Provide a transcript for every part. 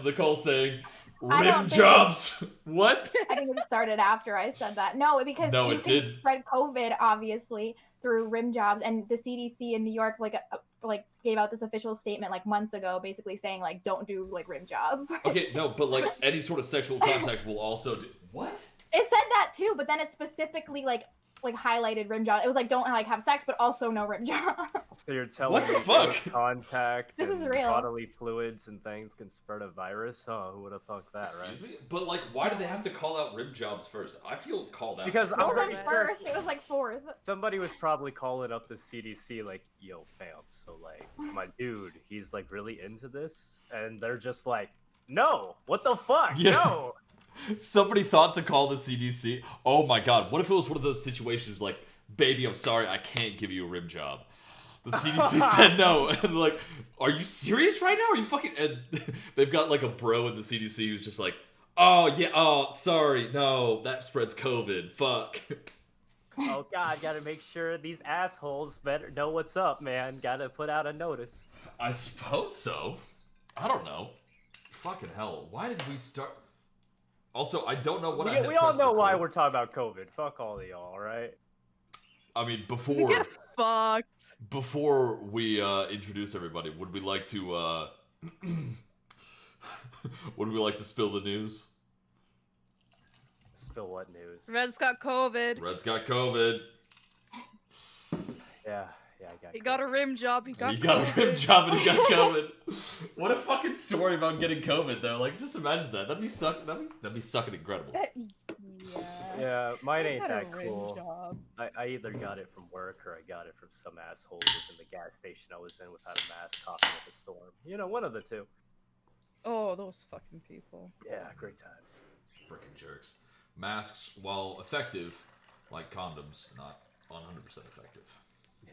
of Nicole saying, I don't rim think- jobs. What? I think it started after I said that. No, because No, you it can didn't. spread COVID obviously through rim jobs, and the CDC in New York like gave out this official statement like months ago, basically saying like don't do like rim jobs. Okay, no, but like any sort of sexual contact will also do. What? It said that too, but then it specifically like highlighted rim job. It was like don't like have sex, but also no rim job. So you're telling What the me fuck? close contact This is and real. bodily fluids and things can spread a virus? Oh, who would have thought that, right? Excuse me? But like, why did they have to call out rim jobs first? I feel called out. Because It I'm wasn't pretty sure first. It was like fourth. somebody was probably calling up the CDC like, yo, fam, so like, my dude, he's like really into this? And they're just like, no, what the fuck? Yeah. No. Somebody thought to call the CDC. Oh my god, what if it was one of those situations like, baby, I'm sorry, I can't give you a rim job. The CDC said no. And like, are you serious right now? Are you fucking... And they've got like a bro in the CDC who's just like, oh yeah, oh, sorry, no, that spreads COVID, fuck. Oh god, gotta make sure these assholes better know what's up, man. Gotta put out a notice. I suppose so. I don't know. Fucking hell, why did we start... Also, I don't know what I had We all pressed know why record. we're talking about COVID. Fuck all of y'all, right? I mean, before... Get fucked. Before we introduce everybody, would we like to would we like to spill the news? Spill what news? Red's got COVID. Red's got COVID. Yeah, I got. He got a rim job. He got He got a COVID. rim job and he got COVID. What a fucking story about getting COVID though. Like, just imagine that. That'd be sucking incredible. Yeah, mine I ain't had a that rim cool. job. I either got it from work or I got it from some asshole who was in the gas station I was in without a mask coughing up a storm. You know, one of the two. Oh, those fucking people. Yeah, great times. Freaking jerks. Masks, while effective, like condoms, not 100% effective. Yeah.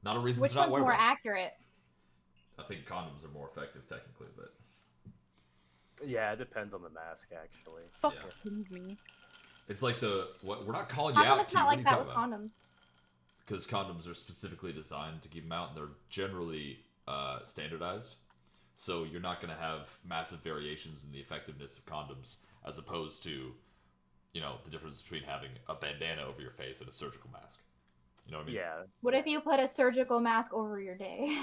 Not a reason Which to not one's wear more one. accurate? I think condoms are more effective technically, but Yeah, it depends on the mask, actually. Fucking me. it's like we're not calling How you come out. it's T. not What are like you that talking with about? condoms? Because condoms are specifically designed to keep them out, and they're generally standardized. So you're not going to have massive variations in the effectiveness of condoms, as opposed to, you know, the difference between having a bandana over your face and a surgical mask. You know what I mean? Yeah. What if you put a surgical mask over your day?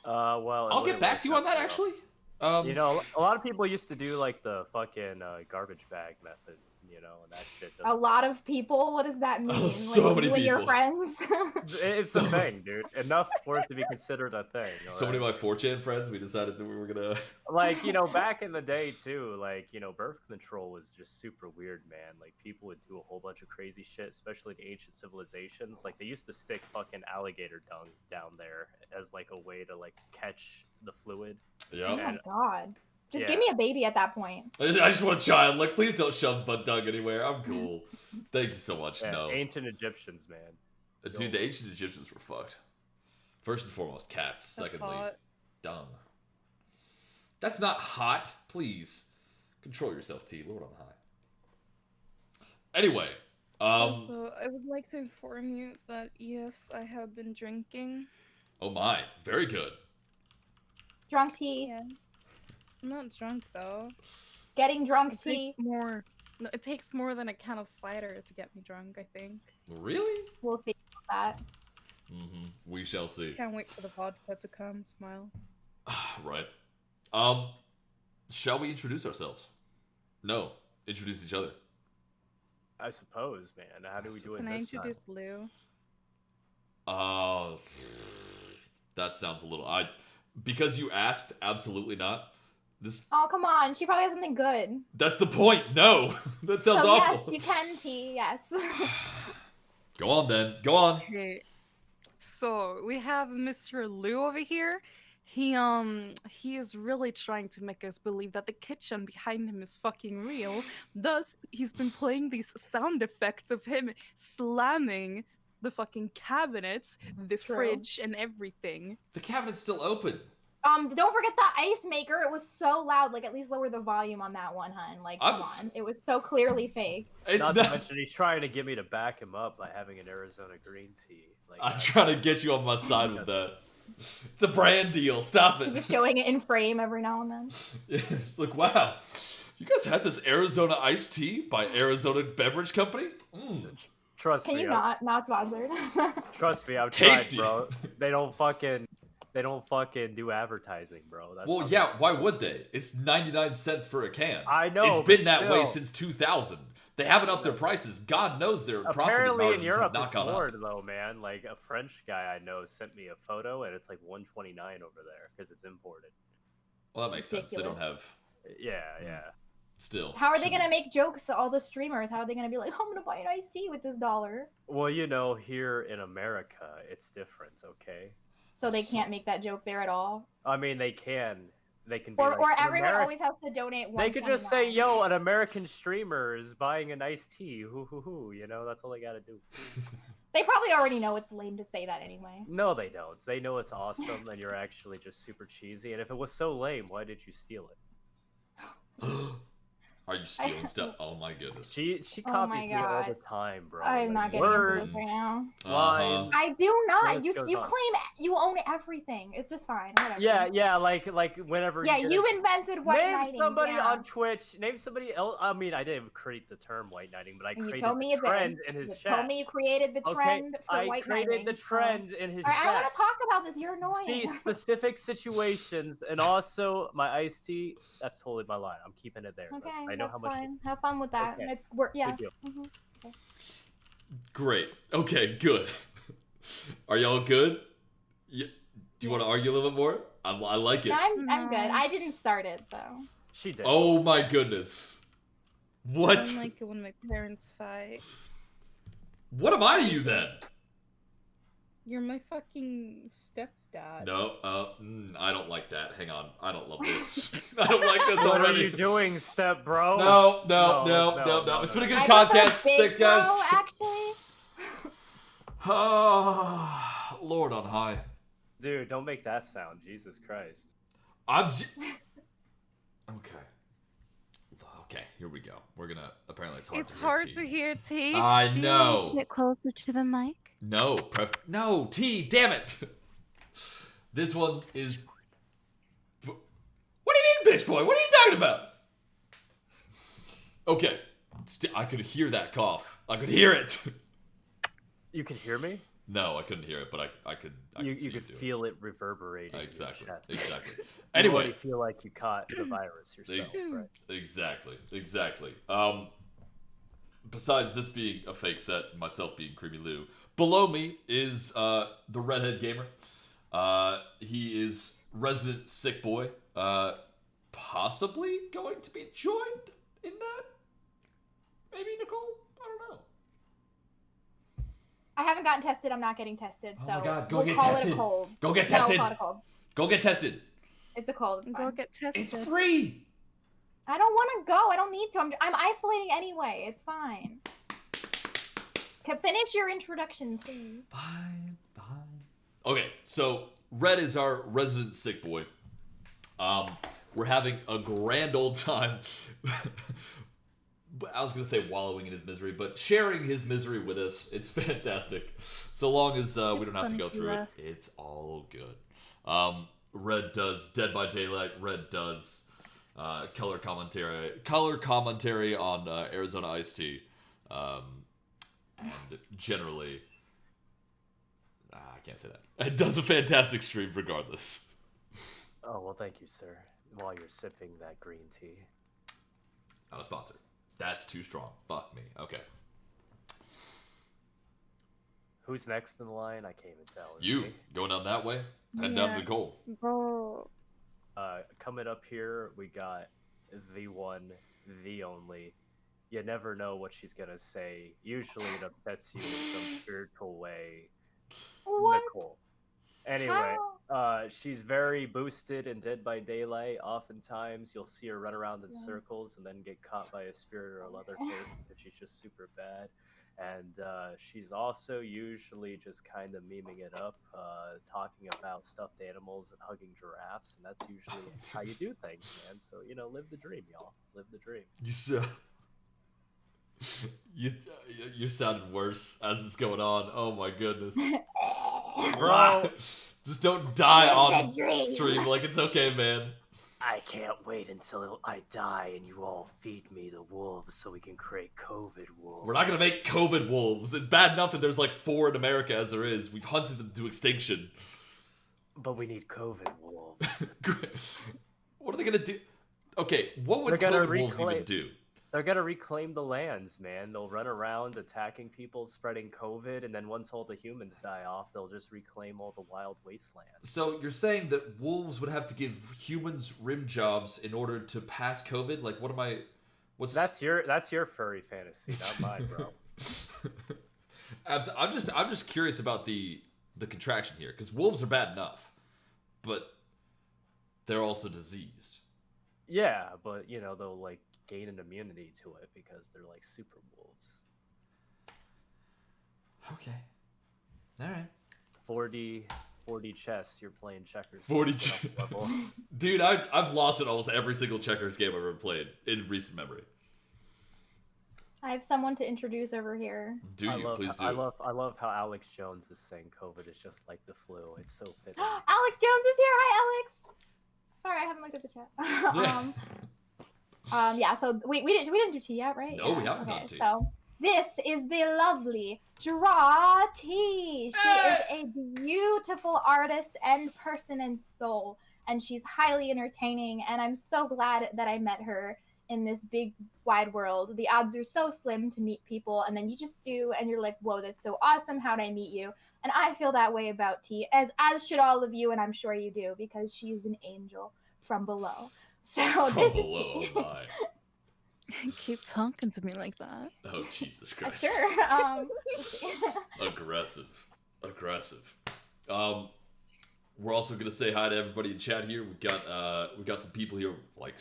Well. I'll get back to you on that, actually. You know, a lot of people used to do like the fucking garbage bag method, you know, and that shit. A lot of people? What does that mean? so like, many you and your people. friends? It's So- a thing, dude. Enough for it to be considered a thing. So many of my 4chan friends, we decided that we were going to... Like, you know, back in the day too, like, you know, birth control was just super weird, man. Like, people would do a whole bunch of crazy shit, especially in ancient civilizations. Like, they used to stick fucking alligator dung down there as like a way to like catch the fluid. Oh Yeah. my god. Just Yeah. give me a baby at that point. I just want a child. Like, please don't shove butt dung anywhere. I'm cool. Thank you so much. Yeah, No. ancient Egyptians, man. Dude, the ancient Egyptians were fucked. First and foremost, cats. Secondly, hot. dung. That's not hot. Please. Control yourself, T. Lord on high. Anyway. Also, I would like to inform you that yes, I have been drinking. Oh my. Very good. Drunk tea. Yes. I'm not drunk though. Getting drunk It tea. takes more. No, it takes more than a can of cider to get me drunk, I think. Really? We'll see about that. Mm-hmm. We shall see. Can't wait for the vodka to come. Smile. Right. Shall we introduce ourselves? No. Introduce each other. I suppose, man. How do we do it Can I this time? introduce Lou? That sounds a little... Because you asked, absolutely not. This... Oh, come on. She probably has something good. That's the point. No. That sounds So awful. yes, you can tea. Yes. Go on, then. Go on. Okay. So we have Mr. Lou over here. He is really trying to make us believe that the kitchen behind him is fucking real. Thus, he's been playing these sound effects of him slamming the fucking cabinets, the True. fridge, and everything. The cabinet's still open. Don't forget the ice maker. It was so loud. Like, at least lower the volume on that one, hun. Like, I'm come s- on. It was so clearly fake. It's Not not... to mention, he's trying to get me to back him up by having an Arizona green tea. Like, I'm trying to get you on my side with that. It's a brand deal. Stop it. Just showing it in frame every now and then. It's like, wow. You guys had this Arizona iced tea by Arizona Beverage Company? Trust Can me. you not sponsored? Trust me, I've Tasty. tried, bro. They don't fucking do advertising, bro. That's Well, how- yeah, why would they? It's 99 cents for a can. I know, It's been but that way still. since 2000. They haven't upped their prices. God knows their profit Apparently in margins have Europe not it's gone more up. though, man. Like a French guy I know sent me a photo, and it's like 129 over there because it's imported. Well, that makes sense. They don't Ridiculous. have... Yeah. Still. How are they gonna make jokes to all the streamers? How are they gonna be like, I'm gonna buy an iced tea with this $1? Well, here in America, it's different, okay? So they can't make that joke there at all. I mean, they can. They can be Or like, "An everyone Ameri-" always has to donate. They could just say, $1.29. "Yo, an American streamer is buying an iced tea." Hoo hoo hoo. You know, that's all they gotta do. They probably already know it's lame to say that anyway. No, they don't. They know it's awesome, and you're actually just super cheesy. And if it was so lame, why did you steal it? Are you stealing stuff? Oh my goodness. She Oh copies my me all God. the time, bro. I'm not getting words, into this right now. lines. I do not. List You goes you on. claim you own everything. It's just fine. Whatever. Yeah, like whenever. Yeah, get you a- invented white Name knighting. somebody yeah. on Twitch. Name somebody else. I mean, I didn't create the term white knighting, but I And created you told me the trend in his you chat. told me you created the trend for I white created knighting. the trend in his I chat. want to talk about this. You're annoying. See specific situations, and also my iced tea. That's totally my line. I'm keeping it there. Okay, I know that's how much. fine. Have fun with that. Okay. It's work. Yeah. Good deal. Mhm. Great. Okay, good. Are y'all good? Do you want to argue a little bit more? I like it. No, I'm No. good. I didn't start it, so. She did. Oh my goodness. I What? don't like it when my parents fight. What am I to you then? You're my fucking stepdad. No, I don't like that. Hang on. I don't love this. I don't like this What are already. you doing, step bro? No. It's been a good I contest. prefer big Thanks, guys. bro, actually. Oh, Lord on high. Dude, don't make that sound. Jesus Christ. Okay, here we go. We're gonna... Apparently It's to hard hear to T. hear T. I Do you know. want to get closer to the mic? No, T, damn it. This one is... What do you mean, bitch boy? What are you talking about? Okay. I could hear that cough. I could hear it. You can hear me? No, I couldn't hear it, but I could You see could do feel it reverberating. in your Exactly. chest. Exactly. You Anyway, already feel like you caught the virus yourself, right? exactly. Besides this being a fake set, myself being Creamy Lou, below me is the redhead gamer. He is resident sick boy. Possibly going to be joined in that. Maybe Nicole. I don't know. I haven't gotten tested. I'm not getting tested, Oh so my God, go we'll get call tested. it a cold. Go get No, tested. it's not a cold. Go get tested. It's a cold. It's Go fine. get tested. It's free. I don't want to go. I don't need to. I'm isolating anyway. It's fine. Finish your introduction, please. Fine. Okay, so Red is our resident sick boy. We're having a grand old time. I was gonna say wallowing in his misery, but sharing his misery with us. It's fantastic. So long as we don't have to go through it, it's all good. Red does Dead by Daylight. Red does color commentary on Arizona Iced Tea. And generally, I can't say that. It does a fantastic stream regardless. Oh, well, thank you, sir. While you're sipping that green tea. Not a sponsor. That's too strong. Fuck me. Okay. Who's next in the line? I can't even tell. Is it You me? going down that way? Head down to Yeah. the goal. Bro. Coming up here, we got the one, the only. You never know what she's gonna say. Usually it upsets you in some spiritual way. What? Nicole. Anyway, How? she's very boosted in Dead by Daylight. Oftentimes, you'll see her run around in Yeah. circles and then get caught by a spirit or a leatherface because she's just super bad. And she's also usually just kind of memeing it up, talking about stuffed animals and hugging giraffes, and that's usually how you do things, man. So, live the dream, y'all. Live the dream. You sounded worse as it's going on. Oh my goodness. Bro, Just don't die Live on the dream. stream. Like, it's okay, man. I can't wait until I die and you all feed me the wolves so we can create COVID wolves. We're not gonna make COVID wolves. It's bad enough that there's like 4 in America as there is. We've hunted them to extinction. But we need COVID wolves. What are they gonna do? Okay, what would They're gonna COVID wolves even reclaim- do? They're gonna reclaim the lands, man. They'll run around attacking people, spreading COVID, and then once all the humans die off, they'll just reclaim all the wild wastelands. So you're saying that wolves would have to give humans rim jobs in order to pass COVID? Like, what am I? What's That's your furry fantasy, not mine, bro. I'm just curious about the contraction here, because wolves are bad enough, but they're also diseased. Yeah, but they'll like gain an immunity to it because they're like super wolves. Okay. All right. 40 chess, you're playing checkers. 40 level. Dude, I've lost in almost every single checkers game I've ever played in recent memory. I have someone to introduce over here. Please do. I love how Alex Jones is saying COVID is just like the flu. It's so fitting. Alex Jones is here. Hi, Alex. Sorry, I haven't looked at the chat. Yeah. So we didn't do tea yet, right? No, yeah. we haven't done tea. So this is the lovely Draw Tea. She is a beautiful artist and person and soul, and she's highly entertaining. And I'm so glad that I met her in this big wide world. The odds are so slim to meet people, and then you just do, and you're like, whoa, that's so awesome. How'd I meet you? And I feel that way about T, as should all of you, and I'm sure you do, because she's an angel from below. So From this below, is oh my. Keep talking to me like that. Oh, Jesus Christ. sure. Aggressive. We're also gonna say hi to everybody in chat here. We've got some people here like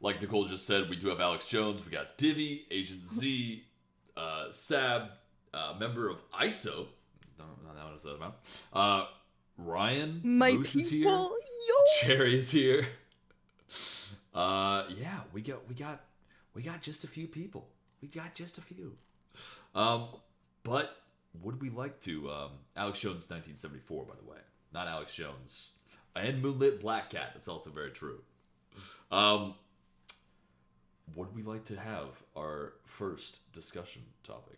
like Nicole just said. We do have Alex Jones. We got Divvy, Agent Z, Sab, member of ISO. Don't know what it's about. Ryan, My Moose is here. people, yo. Cherry is here. Yeah, we got just a few people. We got just a few. But would we like to? Alex Jones, 1974, by the way, not Alex Jones, and Moonlit Black Cat. That's also very true. Would we like to have our first discussion topic?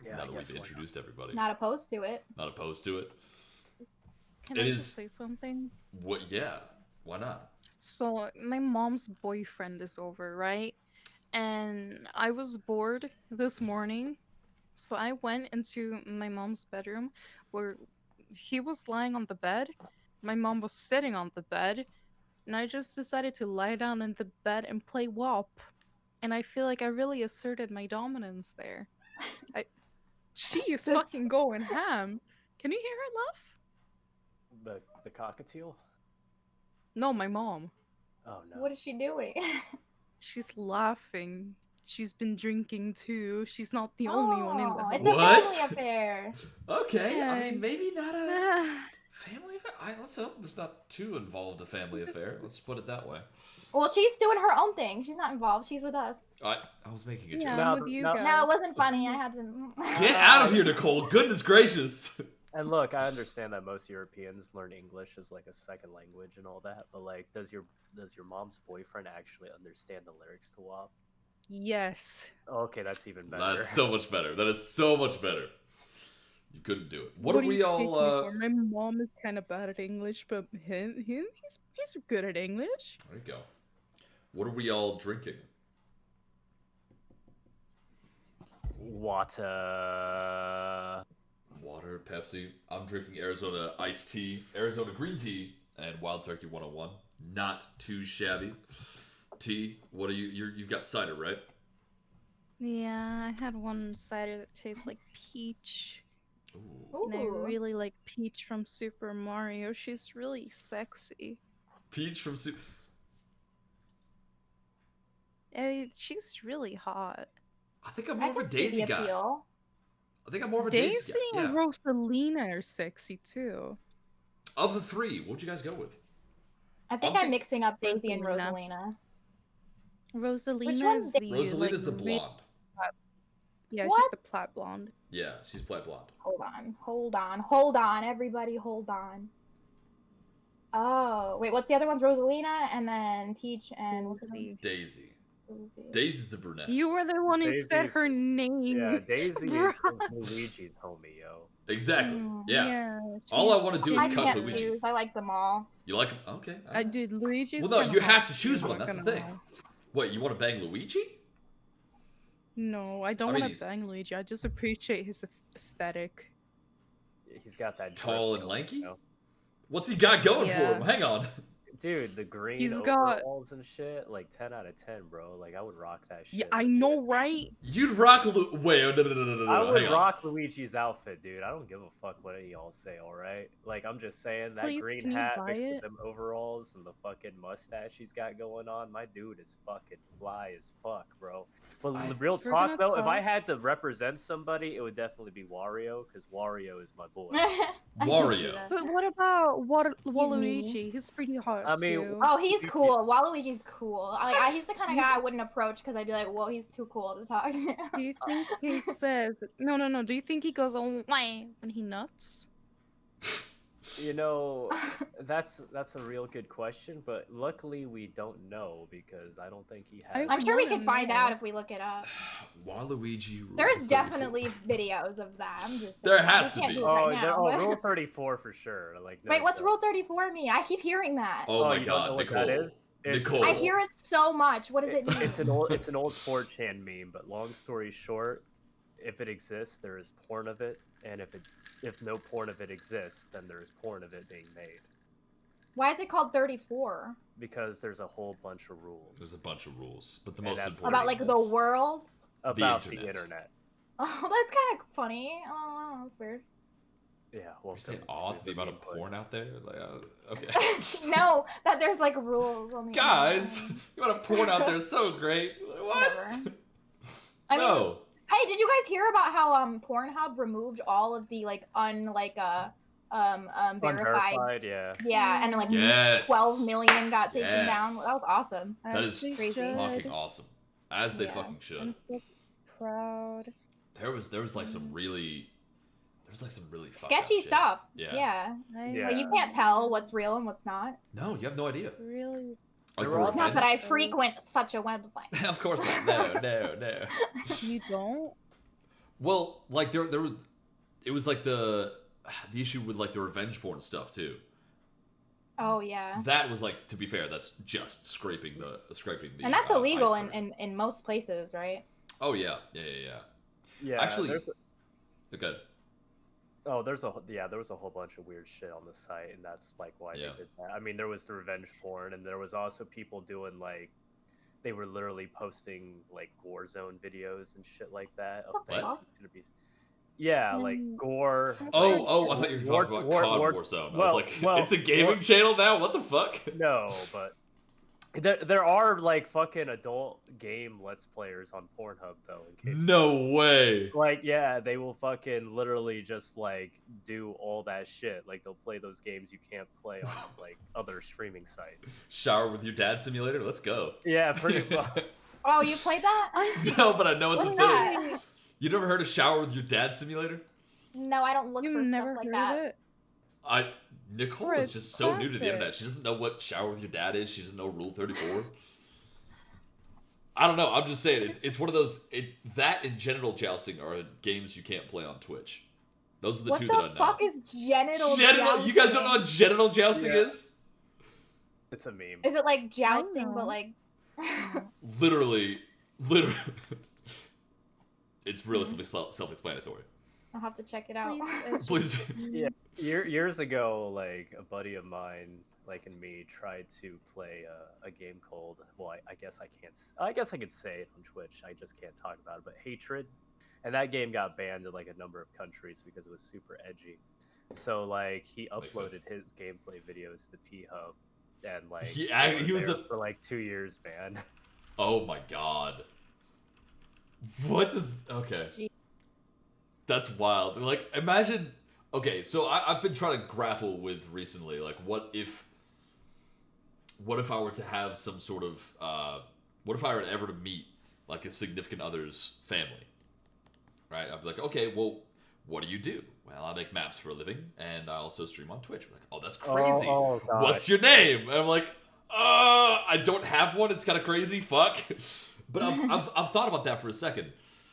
Yeah, Now I that guess we've why introduced everybody, Not opposed to it. not opposed to it. Can It I is- just say something? What? Yeah, why not? So my mom's boyfriend is over, right? And I was bored this morning, so I went into my mom's bedroom where he was lying on the bed. My mom was sitting on the bed, and I just decided to lie down in the bed and play WAP. And I feel like I really asserted my dominance there. She is This- fucking going ham. Can you hear her laugh? The cockatiel? No, my mom. Oh no. What is she doing? She's laughing. She's been drinking too. She's not the only one in the Oh, house. it's What? a family affair. Okay, I Yeah. mean maybe not a family affair. Let's hope there's not too involved a family affair. Let's put it that way. Well, she's doing her own thing. She's not involved. She's with us. I was making a joke. Yeah, No, with but- you no- guys. No, it wasn't funny. I had to. Get out of here, Nicole. Goodness gracious. And look, I understand that most Europeans learn English as like a second language and all that, but like, does your mom's boyfriend actually understand the lyrics to WAP? Yes. Okay, that's even better. That's so much better. That is so much better. You couldn't do it. What are do we you all? take me for? My mom is kind of bad at English, but he's good at English. There you go. What are we all drinking? Water. Water, Pepsi. I'm drinking Arizona iced tea, Arizona green tea, and Wild Turkey 101. Not too shabby. Tea. What are you? You've got cider, right? Yeah, I had one cider that tastes like peach. Ooh. And I Ooh. really like Peach from Super Mario. She's really sexy. Peach from Soup. She's really hot. I think I'm I more of a can see Daisy the guy. appeal. I think I'm more of a Daisy Daisy guy. and Yeah. Rosalina are sexy too. Of the three, what would you guys go with? I think I'm I'm mixing up Daisy and Rosalina. Rosalina. Rosalina one's is Daisy? the Rosalina's the like, blonde. Yeah, she's What? the plat blonde. Yeah, she's plaid blonde. Hold on, everybody, hold on. Oh, wait, what's the other ones? Rosalina, and then Peach, and what's the other one? Daisy. Daisy. Daisy's the brunette. You were the one who said Daisy's- her name. Yeah, Daisy Bro. is Luigi's homie, yo. Exactly. Mm. Yeah. All I she's- want to do I is cut can't Luigi. choose. I like them all. You like him? Okay. I did Luigi's. Well, no, kinda you have hot to choose too, one. not That's the gonna thing. lie. What, you want to bang Luigi? No, I don't I mean, want he's- to bang Luigi. I just appreciate his aesthetic. He's got that Tall drip and going, lanky? you know? What's he got going for Yeah. him? Hang on. Dude, the green He's got- overalls and shit, like 10 out of 10, bro. Like I would rock that shit. Yeah, I know, right? You'd rock Wait, no. I would Hang on. rock Luigi's outfit, dude. I don't give a fuck what any of y'all say, alright? Like, I'm just saying, that Please, green can you hat buy mixed it? with them overalls and the fucking mustache he's got going on, my dude is fucking fly as fuck, bro. But the real We're talk, gonna though, if I talk. had to represent somebody, it would definitely be Wario, because Wario is my boy. I can see Wario. that. But what about me. Waluigi? He's pretty hot I mean, too. Oh, he's cool. Waluigi's cool. He's the kind of guy I wouldn't approach because I'd be like, "Whoa, he's too cool to talk." to." Do you think he says no? Do you think he goes on when he nuts? You know, that's a real good question, but luckily we don't know because I don't think he has. I'm sure we wanna could find know. out if we look it up. Waluigi. Rule There's 34. definitely videos of that. I'm just There saying. has We to can't be. do it right now, but- Rule 34 for sure. Like, no Wait, what's joke. Rule 34 mean? I keep hearing that. Oh my you don't know god, what Nicole. that is? It's- Nicole. I hear it so much. What does it mean? It's an old 4chan meme, but long story short, if it exists, there is porn of it, and if no porn of it exists, then there is porn of it being made. Why is it called 34? Because there's a whole bunch of rules There's a bunch of rules, but the And most that's important About like is the world? about the internet. internet. Oh, that's kind of funny. Oh, that's weird. Yeah, well, You say awe to the amount of porn out there? Like, okay. No, that there's like rules on the Guys, internet. the amount of porn out there is so great. Like, what? Whatever. I mean, No. hey, did you guys hear about how Pornhub removed all of the like verified? unverified, yeah. Yeah, and like Yes. 12 million got taken down. Yes. That was awesome. That is Actually crazy. should. fucking awesome. As they Yeah. fucking should. I'm so proud. There was like some really fucked up Sketchy shit. stuff. Yeah. Yeah. Yeah. Like you can't tell what's real and what's not. No, you have no idea. Really? Like They're the all- revenge. Not that I So- frequent such a website. Of course not. No. You don't? Well, like there was, it was like the issue with like the revenge porn stuff too. Oh yeah. That was like, to be fair, that's just scraping the And that's illegal iceberg. in most places, right? Oh yeah. Yeah, Actually- there's- Okay. Oh, there was a whole bunch of weird shit on the site, and that's like why Yeah. they did that. I mean, there was the revenge porn, and there was also people doing like, they were literally posting like Warzone videos and shit like that. Of What the things fuck? you shouldn't be- Yeah, like gore. Oh, I thought you were War- talking about war- COD war- Warzone. I well- was like, well, it's a gaming war- channel now? What the fuck? No, but there are like fucking adult game Let's Players on Pornhub though. In case No way. like, yeah, they will fucking literally just like do all that shit. Like they'll play those games you can't play on like other streaming sites. Shower with your dad simulator? Let's go. Yeah, pretty much. Oh, you played that? No, but I know it's a What's thing. that? You never heard of Shower with your dad simulator? No, I don't look You've for never stuff like heard that. of it? Nicole Bro, is it's just so new to the classic. internet. She doesn't know what Shower with your dad is. She doesn't know Rule 34. I don't know. I'm just saying it's one of those. That and genital jousting are games you can't play on Twitch. Those are the What two the that I know. fuck is genital You guys don't know jousting? what genital jousting Yeah. is? It's a meme. Is it like jousting, know. but like? Literally. It's relatively self-explanatory. I'll have to check it out. Please. Yeah, years ago, like a buddy of mine, like and me, tried to play a game called. Well, I guess I can't. I guess I could say it on Twitch. I just can't talk about it. But Hatred, and that game got banned in like a number of countries because it was super edgy. So like he Makes sense. uploaded his gameplay videos to P-Hub, and like He they were was there a- for like 2 years, man. Oh my god. What does... Okay. Gee. That's wild. Like, imagine... Okay, so I've been trying to grapple with recently, like, what if I were to have some sort of... what if I were ever to meet, like, a significant other's family? right? I'd be like, okay, well, what do you do? Well, I make maps for a living, and I also stream on Twitch. I'm like, oh, that's crazy. Oh, God. What's your name? And I'm like, I don't have one. It's kind of crazy. Fuck. But I've thought about that for a second.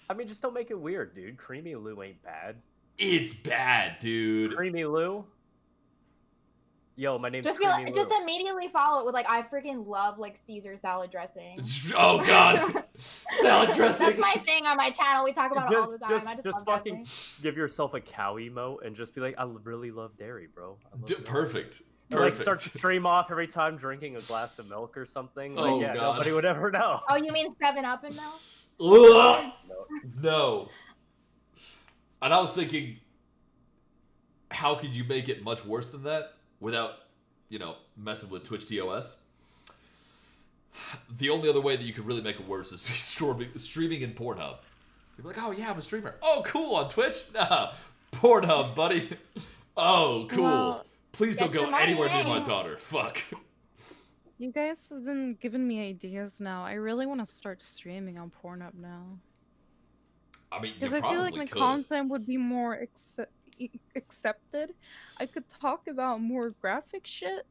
I mean, just don't make it weird, dude. Creamy Lou ain't bad. It's bad, dude. Creamy Lou? Yo, my name's Just be Creamy like, Lou. just immediately follow it with like, I freaking love like Caesar salad dressing. Oh god, salad dressing. That's my thing on my channel. We talk about it all the time. I just love fucking dressing. give yourself a cow emote and just be like, I really love dairy, bro. I love dairy. Perfect. And, like, Perfect. start to stream off every time drinking a glass of milk or something. Like, Oh, yeah, God. nobody would ever know. Oh, you mean 7-Up and milk? Ugh. No. And I was thinking, how could you make it much worse than that without, messing with Twitch TOS? The only other way that you could really make it worse is streaming in Pornhub. You'd be like, oh yeah, I'm a streamer. Oh, cool, on Twitch? Nah, Pornhub, buddy. Oh, cool. Well, Please don't get your go money, anywhere near my man. daughter. Fuck. You guys have been giving me ideas now. I really want to start streaming on Pornhub now. I mean, you Because I probably feel like my could. content would be more accepted. I could talk about more graphic shit.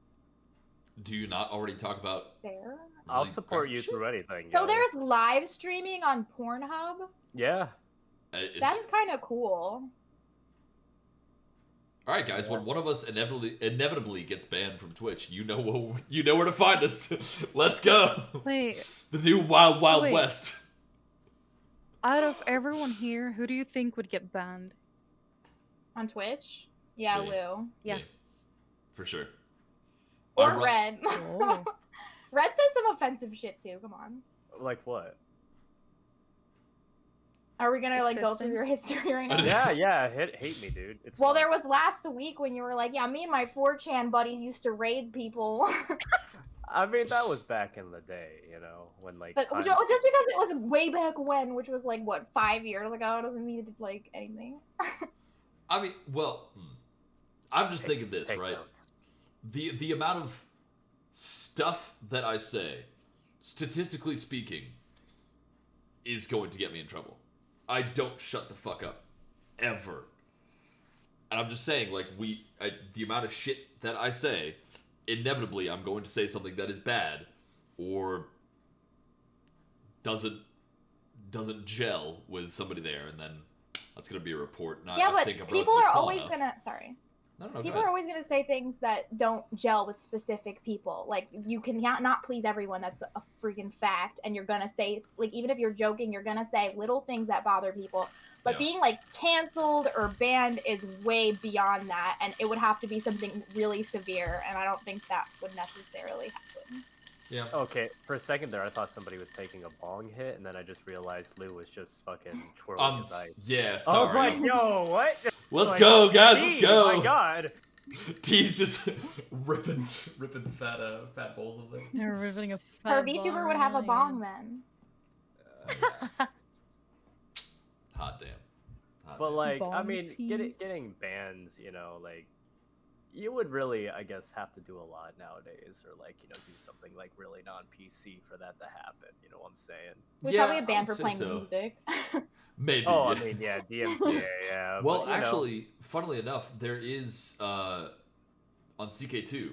Do you not already talk about Fair. I'll really support graphic you shit? through anything. So yo. there's live streaming on Pornhub? Yeah. Is That's it? kind of cool. All right, guys. When one of us inevitably gets banned from Twitch, you know where to find us. Let's go. Wait, The new Wild Wait. West. out of everyone here, who do you think would get banned? On Twitch? Yeah, Me. Lou. Yeah. Me. For sure. Or I ru- Red. Oh. Red says some offensive shit too. Come on. Like what? Are we gonna like go Existing? through your history right now? Yeah. Hate me, dude. It's Well, fun. there was last week when you were like, yeah, me and my 4chan buddies used to raid people. I mean, that was back in the day, when like. But times- just because it was way back when, which was like, what, 5 years ago, doesn't mean it's like anything. I mean, well, I'm just thinking this, Take right? notes. The amount of stuff that I say, statistically speaking, is going to get me in trouble. I don't shut the fuck up, ever. And I'm just saying, like, the amount of shit that I say, inevitably I'm going to say something that is bad, or doesn't gel with somebody there, and then that's gonna be a report. Not, Yeah, I but think I'm people relatively are small always enough. gonna, sorry. No, go People ahead. are always going to say things that don't gel with specific people. Like, you can not please everyone. That's a freaking fact. And you're going to say, like, even if you're joking, you're going to say little things that bother people. But Yeah. being, like, canceled or banned is way beyond that. And it would have to be something really severe. And I don't think that would necessarily happen. Yeah. Okay, for a second there, I thought somebody was taking a bong hit, and then I just realized Lou was just fucking twirling his eyes. Yeah, I was sorry. like, yo, what? Let's Like, go, guys. "Gee, Let's go. My God. T's just ripping fat bowls of them. They're ripping a Her fat VTuber would have a bong then. Hot damn. Hot But damn. like, I Bong mean, tea. getting bans, like, you would really, I guess, have to do a lot nowadays, or like, do something like really non-PC for that to happen. You know what I'm saying? We'd Yeah, probably get I banned would for say playing so. music. Maybe. Oh, yeah. I mean, yeah, DMCA, yeah. Well, but, you know. actually, funnily enough, there is on CK2,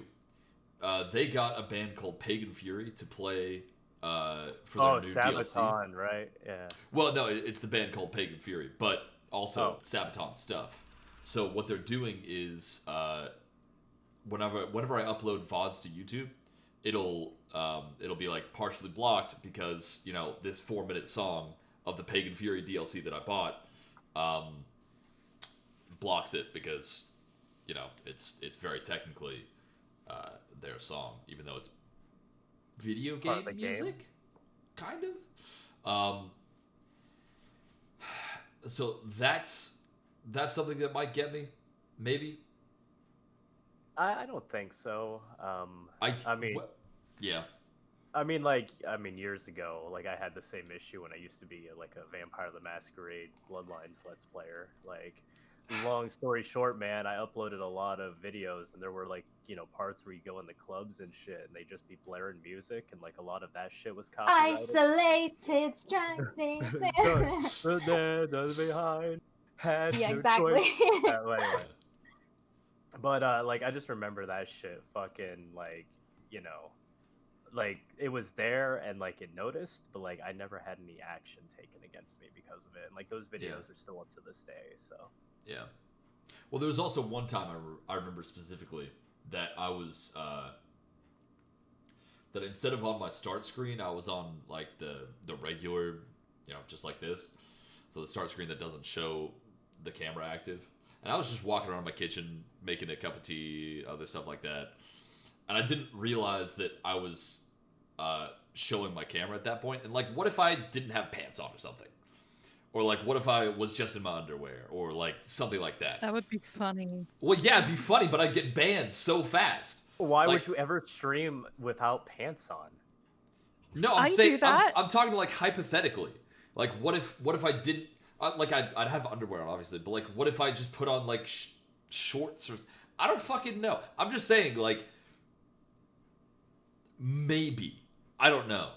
they got a band called Pagan Fury to play for their new DLC. Sabaton, right? Yeah. Well, no, it's the band called Pagan Fury, but also Oh. Sabaton stuff. So what they're doing is whenever I upload VODs to YouTube, it'll be like partially blocked because this 4-minute song of the Pagan Fury DLC that I bought blocks it because it's very technically their song, even though it's video Part of game the game. music, kind of. So that's something that might get me, maybe. I don't think so. I mean, yeah. I mean, years ago, like, I had the same issue when I used to be like a Vampire the Masquerade Bloodlines Let's Player. Like, long story short, man, I uploaded a lot of videos, and there were like, parts where you go in the clubs and shit, and they just be blaring music, and like a lot of that shit was copyrighted. Isolated, striving. Does behind had Yeah, no exactly. choice. Anyway. But like I just remember that shit fucking like, like it was there and like it noticed, but like I never had any action taken against me because of it. And like those videos are still up to this day, so. Yeah. Well, there was also one time I remember specifically that I was that instead of on my start screen, I was on like the regular, just like this. So the start screen that doesn't show the camera active. And I was just walking around my kitchen making a cup of tea, other stuff like that. And I didn't realize that I was showing my camera at that point. And like, what if I didn't have pants on or something? Or like, what if I was just in my underwear? Or like something like that. That would be funny. Well, yeah, it'd be funny, but I'd get banned so fast. Why would you ever stream without pants on? No, I'm saying I'm talking like hypothetically. Like, what if I didn't? Like, I'd have underwear on, obviously, but like, what if I just put on like shorts or? I don't fucking know. I'm just saying, like, maybe I don't know.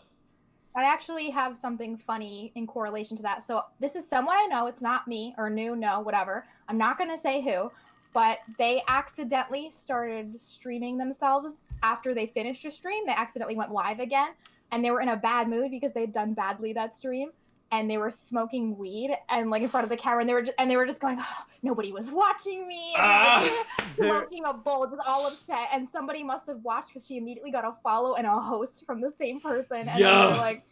I actually have something funny in correlation to that. So this is someone I know. It's not me or no, whatever. I'm not gonna say who, but they accidentally started streaming themselves after they finished a stream. They accidentally went live again, and they were in a bad mood because they'd done badly that stream. And they were smoking weed and like in front of the camera, and they were just going, oh, nobody was watching me, and smoking a bowl, just all upset. And somebody must have watched because she immediately got a follow and a host from the same person, and they were like,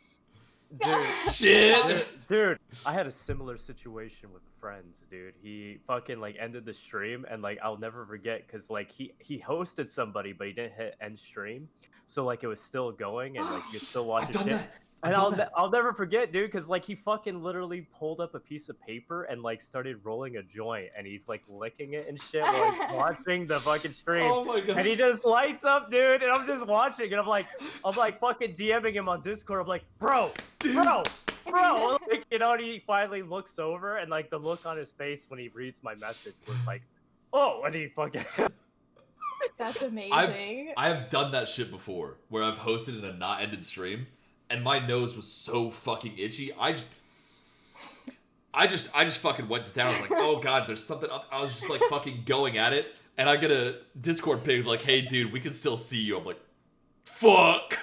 dude, shit, dude. I had a similar situation with friends, dude. He fucking like ended the stream, and like I'll never forget because like he hosted somebody, but he didn't hit end stream, so like it was still going, and like you could still watch it. And I'll never forget, dude, because like he fucking literally pulled up a piece of paper and like started rolling a joint, and he's like licking it and shit while like, watching the fucking stream. Oh my god! And he just lights up, dude, and I'm just watching, and I'm like fucking DMing him on Discord. I'm like, bro, like, and he finally looks over, and like the look on his face when he reads my message was like, oh, and he fucking. That's amazing. I've done that shit before, where I've hosted in a not ended stream. And my nose was so fucking itchy. I just fucking went to town. I was like, oh god, there's something up. I was just like fucking going at it. And I get a Discord ping like, hey dude, we can still see you. I'm like, fuck.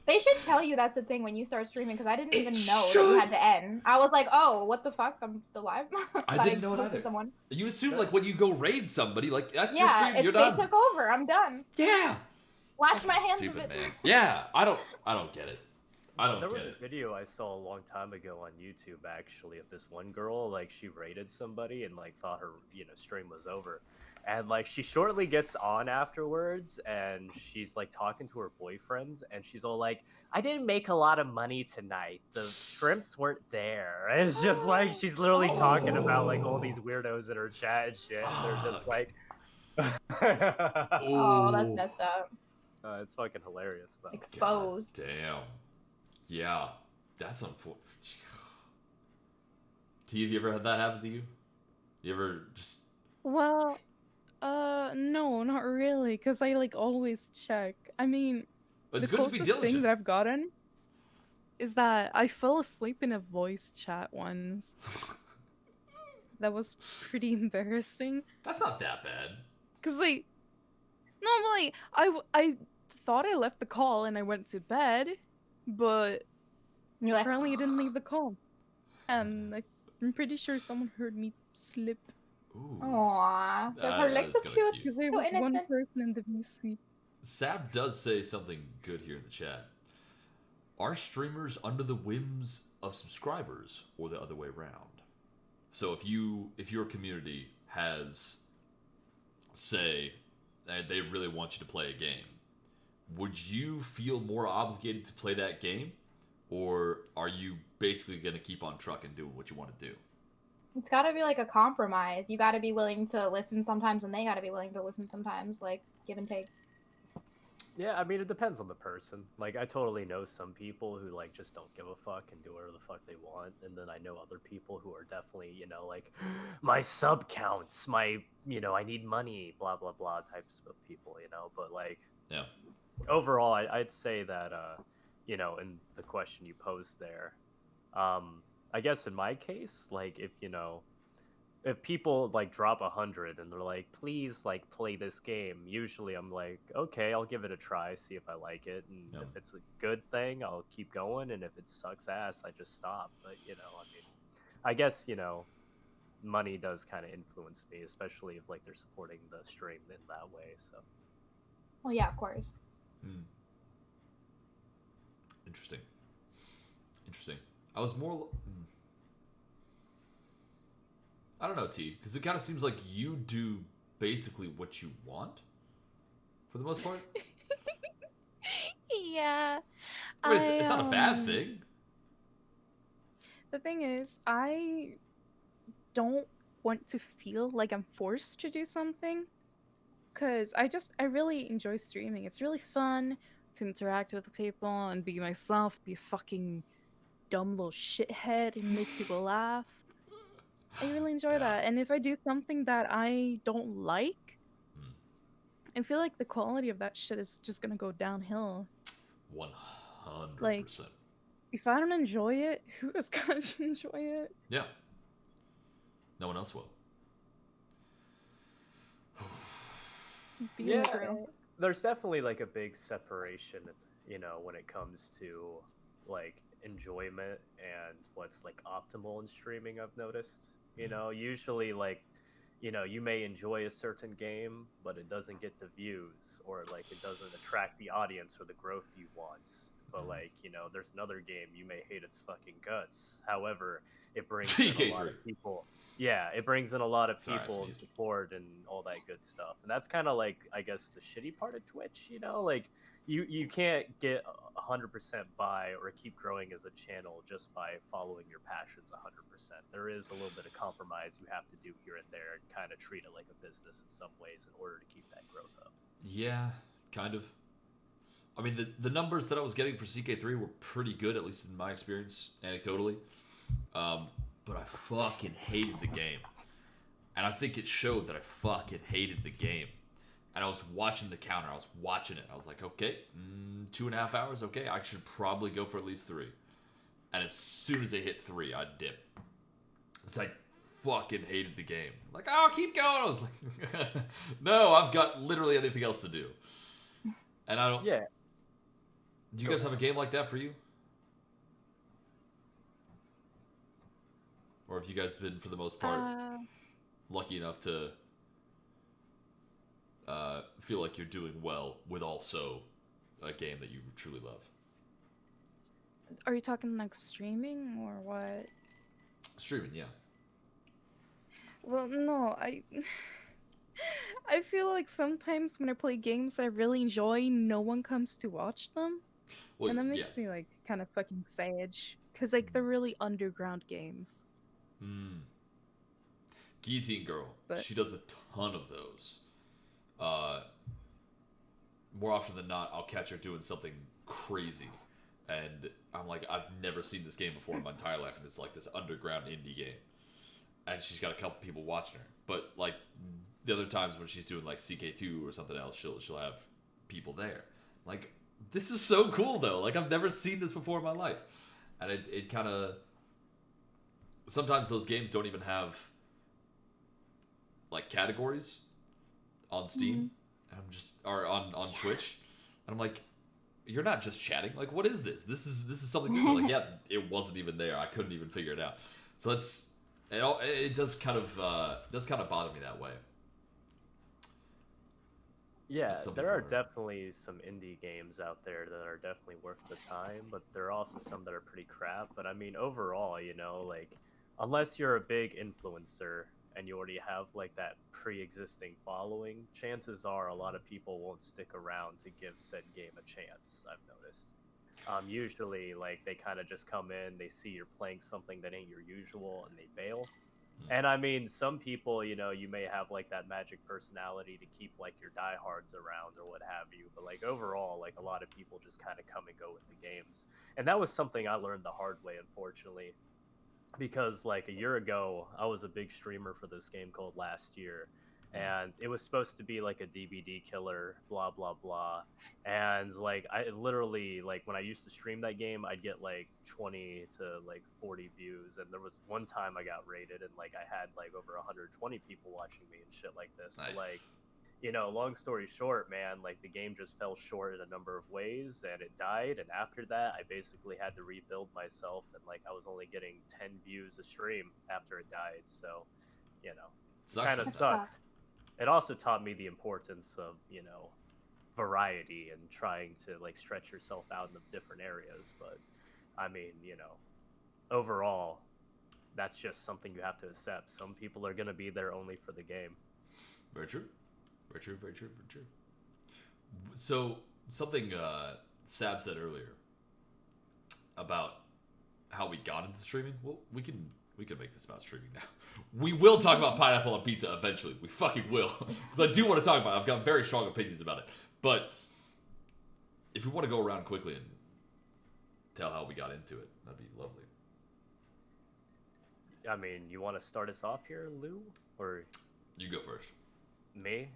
They should tell you that's a thing when you start streaming, because I didn't even know that you had to end. I was like, oh, what the fuck? I'm still live. I didn't know it either. Someone. You assume like when you go raid somebody, like that's your stream, you're done. They took over. I'm done. Yeah. Wash my hands Stupid, of it. Man. Yeah, I don't get it. There was a video I saw a long time ago on YouTube, actually, of this one girl, like, she raided somebody and, like, thought her, stream was over. And, like, she shortly gets on afterwards, and she's, like, talking to her boyfriend, and she's all like, I didn't make a lot of money tonight. The shrimps weren't there. And it's just, like, she's literally talking about, like, all these weirdos in her chat and shit. And they're just like... Oh, that's messed up. It's fucking hilarious, though. Exposed. God damn. Yeah. That's unfortunate. T, have you ever had that happen to you? You ever just... Well, no, not really, because I, like, always check. I mean, the closest thing that I've gotten is that I fell asleep in a voice chat once. That was pretty embarrassing. That's not that bad. Because, like, normally, I thought I left the call and I went to bed, but you're like, apparently I didn't leave the call. And I'm pretty sure someone heard me slip. Ooh. Aww. Her legs so cute. So innocent. One person in the VC. Sab does say something good here in the chat. Are streamers under the whims of subscribers or the other way around? So if your community has, say, they really want you to play a game, would you feel more obligated to play that game, or are you basically going to keep on trucking doing what you want to do? It's got to be like a compromise. You got to be willing to listen sometimes, and they got to be willing to listen sometimes, like give and take. Yeah, I mean, it depends on the person. Like, I totally know some people who like just don't give a fuck and do whatever the fuck they want, and then I know other people who are definitely, like my sub counts, I need money, blah blah blah types of people. But like Yeah. overall, I'd say that in the question you posed there, I guess in my case, like if people like drop 100 and they're like, please like play this game, usually I'm like, okay, I'll give it a try, see if I like it, and Yeah. if it's a good thing, I'll keep going, and if it sucks ass, I just stop. But I mean, I guess money does kind of influence me, especially if like they're supporting the stream in that way. So Well, yeah, of course. Hmm. Interesting. Interesting. I was more. I don't know, T, because it kind of seems like you do basically what you want, for the most part. Yeah. I mean, it's not a bad thing. The thing is, I don't want to feel like I'm forced to do something, because I really enjoy streaming. It's really fun to interact with people and be myself, be a fucking dumb little shithead and make people laugh. I really enjoy Yeah. that. And if I do something that I don't like, Hmm. I feel like the quality of that shit is just gonna go downhill. 100%. Like, if I don't enjoy it, who is gonna enjoy it? Yeah. No one else will. Being True. there's definitely like a big separation, when it comes to like enjoyment and what's like optimal in streaming. I've noticed, usually like, you may enjoy a certain game, but it doesn't get the views or like it doesn't attract the audience or the growth you want. But like, there's another game you may hate its fucking guts. However, it brings in a lot TK3. of people. Yeah, it brings in a lot of Sorry, I people and sneezed. support and all that good stuff. And that's kind of like, I guess, the shitty part of Twitch. Like you can't get 100% by or keep growing as a channel just by following your passions 100%. There is a little bit of compromise you have to do here and there and kind of treat it like a business in some ways in order to keep that growth up. Yeah, kind of. I mean, the numbers that I was getting for CK3 were pretty good, at least in my experience, anecdotally. But I fucking hated the game. And I think it showed that I fucking hated the game. And I was watching the counter. I was watching it. I was like, okay, 2.5 hours. Okay, I should probably go for at least 3. And as soon as I hit 3, I'd dip. It's like, fucking hated the game. Like, oh, keep going. I was like, no, I've got literally anything else to do. And I don't. Yeah. Do you guys have a game like that for you? Or have you guys been, for the most part, lucky enough to feel like you're doing well with also a game that you truly love? Are you talking like streaming or what? Streaming, yeah. Well, no, I feel like sometimes when I play games I really enjoy, no one comes to watch them. Well, And that yeah. makes me like kind of fucking sad. Because like they're really underground games. Guillotine Girl. But She does a ton of those. More often than not, I'll catch her doing something crazy. And I'm like, I've never seen this game before in my entire life. And it's like this underground indie game. And she's got a couple people watching her. But like the other times when she's doing like CK2 or something else, she'll have people there. Like, this is so cool though. Like, I've never seen this before in my life. And it kind of... Sometimes those games don't even have like categories on Steam. And I'm just... Or on Twitch. And I'm like, you're not just chatting. Like, what is this? This is something new. Like, yeah, it wasn't even there. I couldn't even figure it out. So that's... It does kind of bother me that way. Yeah, Some there people are are- definitely some indie games out there that are definitely worth the time, but there are also some that are pretty crap. But I mean, overall, like, unless you're a big influencer and you already have like that pre-existing following, chances are a lot of people won't stick around to give said game a chance. I've noticed. Usually, like, they kind of just come in, they see you're playing something that ain't your usual, and they bail. And I mean, some people, you know, you may have like that magic personality to keep like your diehards around or what have you. But like overall, like a lot of people just kind of come and go with the games. And that was something I learned the hard way, unfortunately, because like a year ago, I was a big streamer for this game called Last Year. And it was supposed to be like a DVD killer, blah blah blah. And like I literally like when I used to stream that game, I'd get like 20 to like 40 views. And there was one time I got rated, and like I had like over 120 people watching me and shit like this. Nice. But like, you know, long story short, man, like the game just fell short in a number of ways and it died. And after that, I basically had to rebuild myself. And like I was only getting 10 views a stream after it died. So, you know, Sucks kind of sometimes. sucks. It also taught me the importance of, you know, variety and trying to like stretch yourself out in the different areas. But I mean, you know, overall, that's just something you have to accept. Some people are going to be there only for the game. Very true. Very true, very true, very true. So, something Sab said earlier about how we got into streaming. Well, we can make this about streaming now. We will talk about pineapple on pizza eventually. We fucking will. Because I do want to talk about it. I've got very strong opinions about it. But if you want to go around quickly and tell how we got into it, that'd be lovely. I mean, you want to start us off here, Lou? Or You go first. me?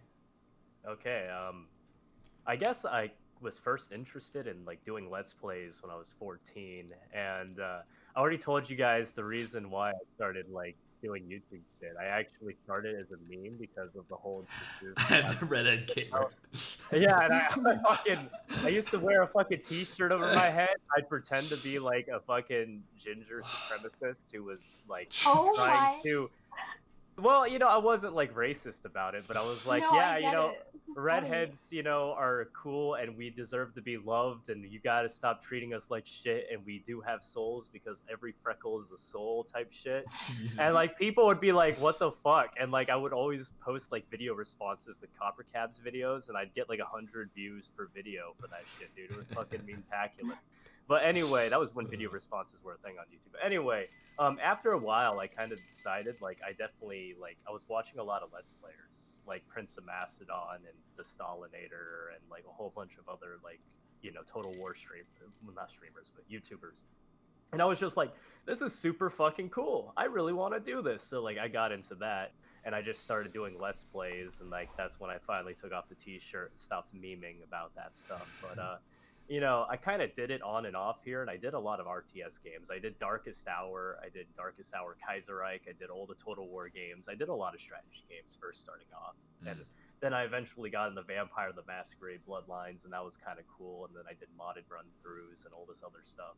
Okay, I guess I was first interested in like doing Let's Plays when I was 14, and I already told you guys the reason why I started like doing YouTube shit. I actually started as a meme because of the whole And the redhead gamer. yeah, and I used to wear a fucking t-shirt over my head. I'd pretend to be like a fucking ginger supremacist who was like Oh trying my. to. Well, you know, I wasn't like racist about it, but I was like, No, yeah, I you get know, it. It's just redheads, you know, are cool and we deserve to be loved, and you got to stop treating us like shit, and we do have souls because every freckle is a soul type shit. Jesus. And like people would be like, what the fuck? And like I would always post like video responses to Copper Cabs videos, and I'd get like 100 views per video for that shit, dude. It was fucking meme-tacular. But anyway, that was when video responses were a thing on YouTube. But anyway, after a while, I kind of decided, like, I definitely, like, I was watching a lot of Let's Players, like Prince of Macedon and the Stalinator and, like, a whole bunch of other, like, you know, Total War streamers, well, not streamers, but YouTubers. And I was just like, this is super fucking cool. I really want to do this. So, like, I got into that, and I just started doing Let's Plays, and, like, that's when I finally took off the t-shirt and stopped memeing about that stuff. But, you know, I kind of did it on and off here, and I did a lot of RTS games. I did Darkest Hour, I did Darkest Hour Kaiserreich, I did all the Total War games. I did a lot of strategy games first starting off. And then I eventually got into Vampire the Masquerade Bloodlines, and that was kind of cool. And then I did modded run-throughs and all this other stuff.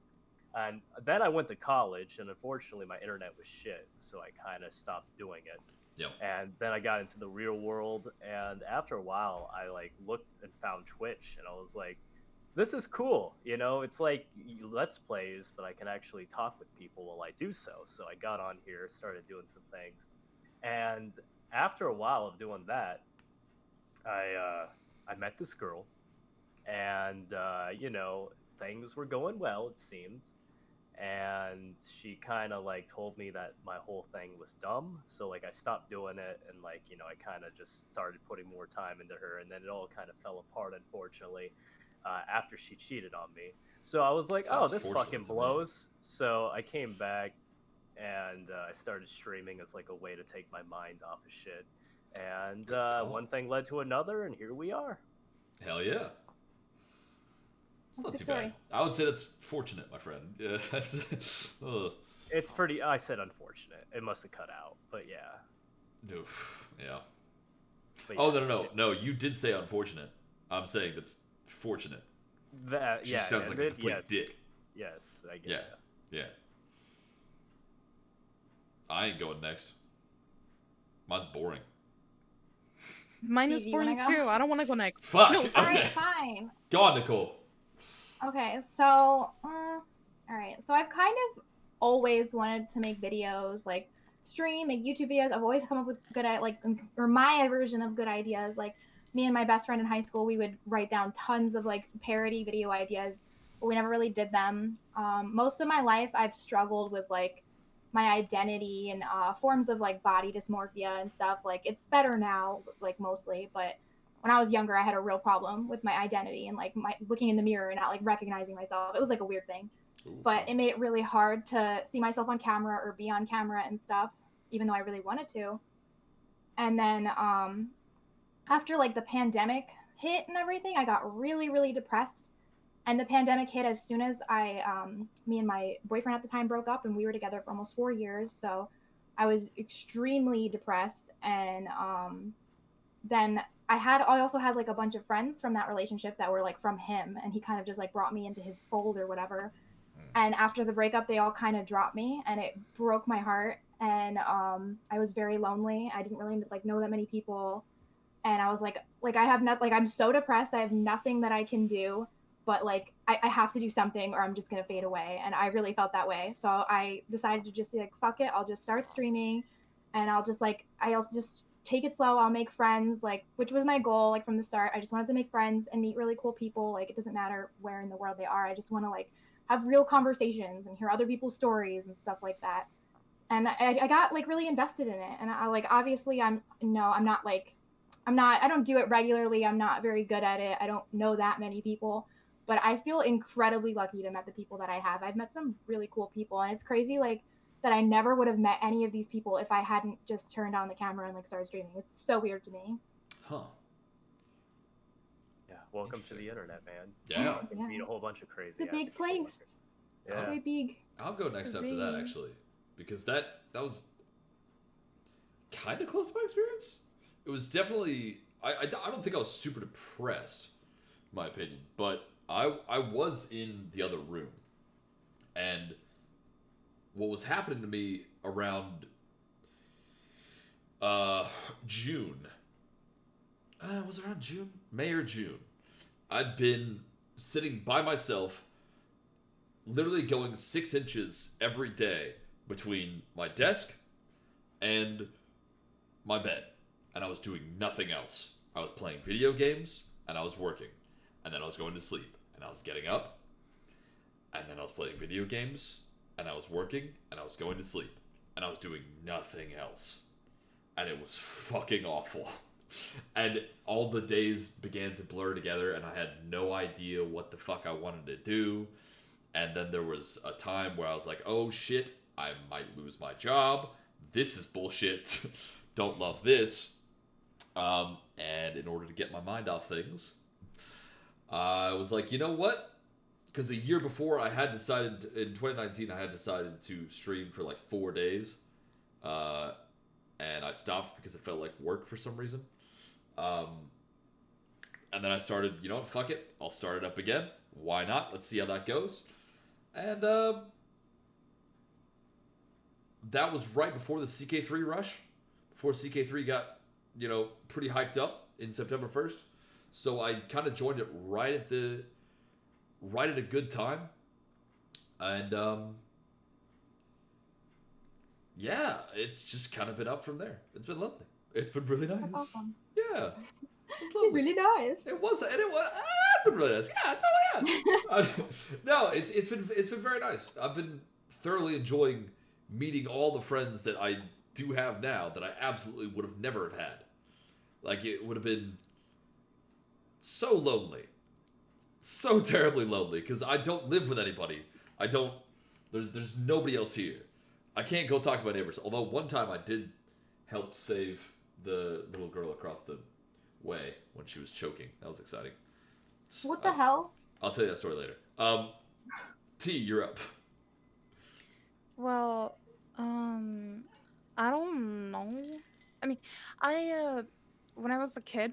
And then I went to college, and unfortunately my internet was shit, so I kind of stopped doing it. Yep. And then I got into the real world, and after a while, I like looked and found Twitch, and I was like, this is cool, you know, it's like Let's Plays, but I can actually talk with people while I do so. So I got on here, started doing some things, and after a while of doing that, I met this girl, and you know, things were going well, it seemed, and she kind of like told me that my whole thing was dumb. So like I stopped doing it, and like, you know, I kind of just started putting more time into her, and then it all kind of fell apart, unfortunately. After she cheated on me. So I was like, Sounds oh, this fortunate fucking to me. blows. So I came back, and I started streaming as like a way to take my mind off of shit. And one thing led to another, and here we are. Hell yeah. It's not Good too bad. story. I would say that's fortunate, my friend. Yeah, that's. It's pretty, I said unfortunate. It must have cut out, but yeah. Oof, yeah. But Oh, yeah, no. You did say unfortunate. I'm saying that's fortunate. That, She yeah. sounds like a complete yes, dick. Yes, I get Yeah. ya. Yeah. I ain't going next. Mine's boring. Mine See, is do you wanna boring go? too. I don't want to go next. Fuck. No, Okay. All right, fine. Go on, Nicole. Okay, so, all right. So I've kind of always wanted to make videos, like stream, make YouTube videos. I've always come up with good, or my version of good ideas. Like me and my best friend in high school, we would write down tons of like parody video ideas, but we never really did them. Most of my life, I've struggled with like my identity and forms of like body dysmorphia and stuff. Like it's better now, like mostly, but when I was younger, I had a real problem with my identity and like my looking in the mirror and not like recognizing myself. It was like a weird thing, Ooh, but fun. it made it really hard to see myself on camera or be on camera and stuff, even though I really wanted to. And then after like the pandemic hit and everything, I got really depressed. And the pandemic hit as soon as me and my boyfriend at the time broke up, and we were together for almost 4 years. So I was extremely depressed, and then I also had like a bunch of friends from that relationship that were like from him, and he kind of just like brought me into his fold or whatever. And after the breakup, they all kind of dropped me, and it broke my heart. And I was very lonely. I didn't really like know that many people, and I was like I have not like I'm so depressed. I have nothing that I can do, but like I have to do something, or I'm just gonna fade away. And I really felt that way, so I decided to just like fuck it. I'll just start streaming, and I'll just take it slow. I'll make friends, like which was my goal like from the start. I just wanted to make friends and meet really cool people. Like it doesn't matter where in the world they are. I just want to like have real conversations and hear other people's stories and stuff like that. And I got like really invested in it. And I like obviously I don't do it regularly. I'm not very good at it. I don't know that many people, but I feel incredibly lucky to have met the people that I have. I've met some really cool people, and it's crazy like that I never would have met any of these people if I hadn't just turned on the camera and like started streaming. It's so weird to me. Huh. Yeah, welcome to the internet, man. Yeah. Yeah. Meet a whole bunch of crazy. It's a big people. place. Yeah. Very big. I'll go next after that actually, because that was kind of close to my experience. It was definitely I don't think I was super depressed, in my opinion, but I was in the other room, and what was happening to me around June. Was it around June? May or June? I'd been sitting by myself, literally going 6 inches every day between my desk and my bed, and I was doing nothing else. I was playing video games, and I was working, and then I was going to sleep, and I was getting up, and then I was playing video games, and I was working, and I was going to sleep, and I was doing nothing else. And it was fucking awful. And all the days began to blur together, and I had no idea what the fuck I wanted to do. And then there was a time where I was like, oh shit, I might lose my job. This is bullshit. Don't love this. And in order to get my mind off things, I was like, you know what? Because a year before, I had decided, in 2019, I had decided to stream for like 4 days. And I stopped because it felt like work for some reason. And then I started, you know what, fuck it. I'll start it up again. Why not? Let's see how that goes. And that was right before the CK3 rush. Before CK3 got, you know, pretty hyped up in September 1st. So I kind of joined it right at a good time. And yeah, it's just kind of been up from there. It's been lovely. It's been really nice. That's awesome. Yeah. It's lovely. Really nice. It's been really nice. Yeah, it totally has. No, it's been very nice. I've been thoroughly enjoying meeting all the friends that I do have now that I absolutely would have never have had. Like, it would have been so lonely. So terribly lonely, because I don't live with anybody. There's nobody else here. I can't go talk to my neighbors. Although one time I did help save the little girl across the way when she was choking. That was exciting. What the hell? I'll tell you that story later. T, you're up. Well, I don't know. I mean, when I was a kid,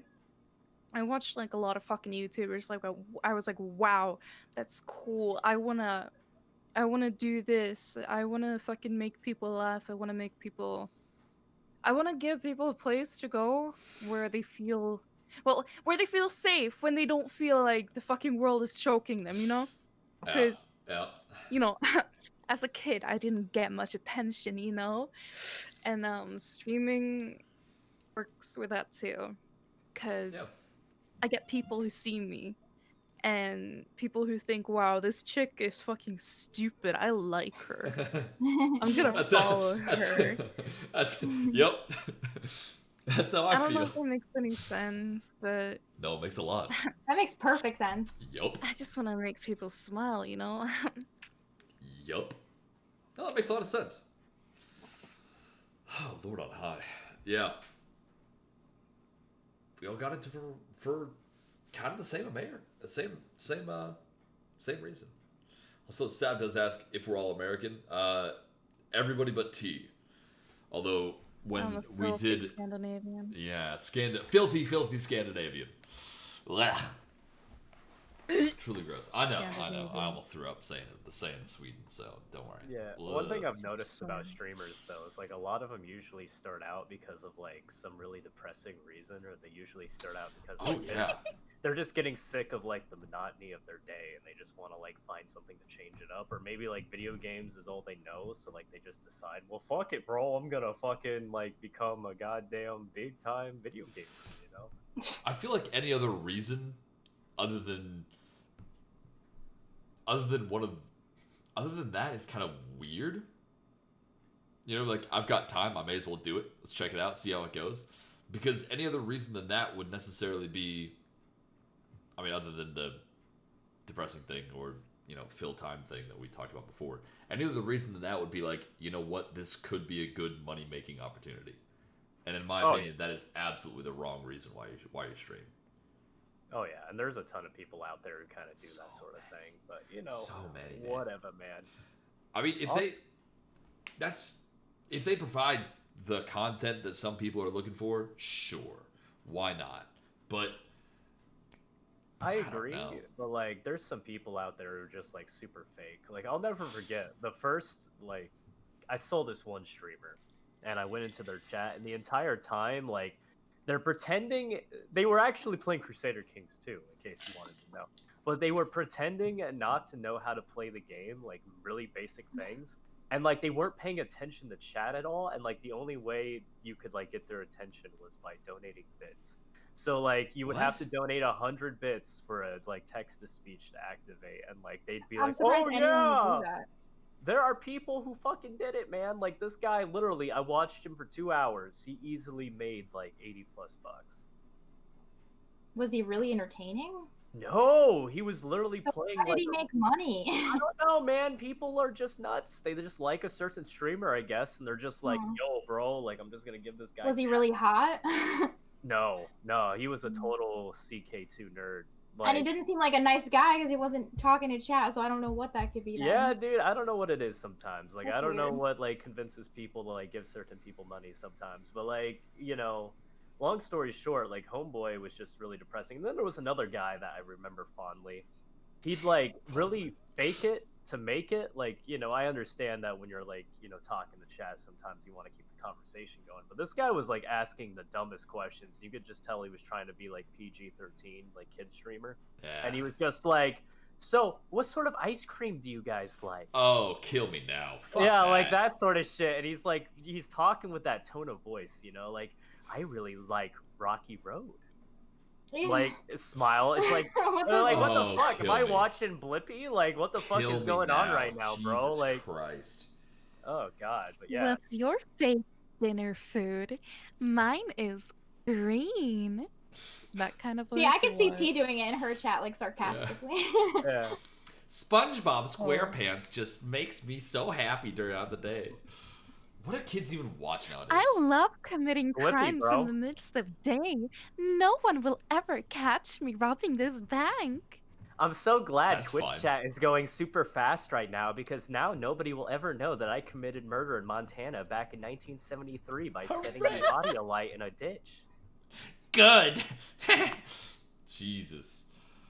I watched like a lot of fucking YouTubers. Like, I was like, wow, that's cool. I wanna do this. I wanna fucking make people laugh. I wanna give people a place to go where they feel, where they feel safe, when they don't feel like the fucking world is choking them, you know? Because, Yeah. you know, as a kid, I didn't get much attention, you know? And streaming works with that too. Because I get people who see me. and people who think, wow, this chick is fucking stupid. I like her. I'm gonna That's follow that's her. that's yep. That's how I I don't know feel. if that makes any sense, but No, it makes a lot. That makes perfect sense. Yup. I just want to make people smile, you know? Yup. No, that makes a lot of sense. Oh, Lord on high. Yeah. We all got into for kind of the same same reason. Also, Sab does ask if we're all American. Everybody but T. Although when I'm a we filthy did, Scandinavian. yeah, filthy Scandinavian. Blech. Truly gross. I know. I Scandinavian. almost threw up saying Sweden, so don't worry. Yeah, Ugh. one thing I've noticed Sorry. about streamers though is like a lot of them usually start out because of like some really depressing reason, or they usually start out because Oh, yeah. they're just getting sick of like the monotony of their day and they just want to like find something to change it up, or maybe like video games is all they know, so like they just decide, well, fuck it, bro, I'm gonna fucking like become a goddamn big time video gamer, you know? I feel like any other reason other than that is kind of weird. You know, like, I've got time, I may as well do it. Let's check it out, see how it goes. Because any other reason than that would necessarily be, I mean, other than the depressing thing or, you know, fill time thing that we talked about before. Any other reason than that would be like, you know what, this could be a good money-making opportunity. And in my opinion, that is absolutely the wrong reason why you stream. Oh yeah, and there's a ton of people out there who kind of do that sort of thing, but you know, So many, man. whatever, man. I mean, if they provide the content that some people are looking for, sure, why not? But I don't agree, know. but like, there's some people out there who are just like super fake. Like, I'll never forget the first, like, I saw this one streamer, and I went into their chat, and the entire time, like, they're pretending they were actually playing Crusader Kings 2, in case you wanted to know. But they were pretending not to know how to play the game, like really basic things. And like they weren't paying attention to chat at all, and like the only way you could like get their attention was by donating bits. So like you would have to What? donate 100 bits for a like text to speech to activate, and like they'd be I'm like, surprised "Oh anyone would yeah, do that. there are people who fucking did it, man." Like this guy, literally, I watched him for 2 hours. He easily made like 80+ bucks. Was he really entertaining? No, he was literally So playing how did like he make money? I don't know, man. People are just nuts. They just like a certain streamer, I guess, and they're just like, Hmm. "Yo, bro, like I'm just gonna give this guy." Was he really hot? No, he was a total CK2 nerd. And he Like, didn't seem like a nice guy because he wasn't talking to chat, so I don't know what that could be. Then. yeah, dude, I don't know what it is sometimes. Like, I That's don't know weird. what like convinces people to like give certain people money sometimes. But like, you know, long story short, like Homeboy was just really depressing. And then there was another guy that I remember fondly. He'd like really fake it to make it. Like, you know, I understand that when you're like, you know, talking to chat, sometimes you want to keep the conversation going. But this guy was like asking the dumbest questions. You could just tell he was trying to be like PG-13, like kid streamer. yeah. And he was just like, "So, what sort of ice cream do you guys like?" Oh, kill me now. Fuck Yeah, like that sort of shit. And he's like, he's talking with that tone of voice, you know, like, "I really like Rocky Road." Like, smile. It's like, What the like, what Oh, the fuck? Am kill I me. watching Blippi? Like, what the fuck Kill is me going on now. right now, bro? Jesus Like, Christ. oh god, but yeah. What's your favorite dinner food? Mine is green. That kind of See, I voice could see or T doing it in her chat, like sarcastically. Yeah. SpongeBob SquarePants just makes me so happy throughout the day. What are kids even watch nowadays? I love committing Blippi, crimes bro. in the midst of day. No one will ever catch me robbing this bank. I'm so glad That's Twitch fine. chat is going super fast right now, because now nobody will ever know that I committed murder in Montana back in 1973 by setting Hooray. the body alight in a ditch. Good. Jesus.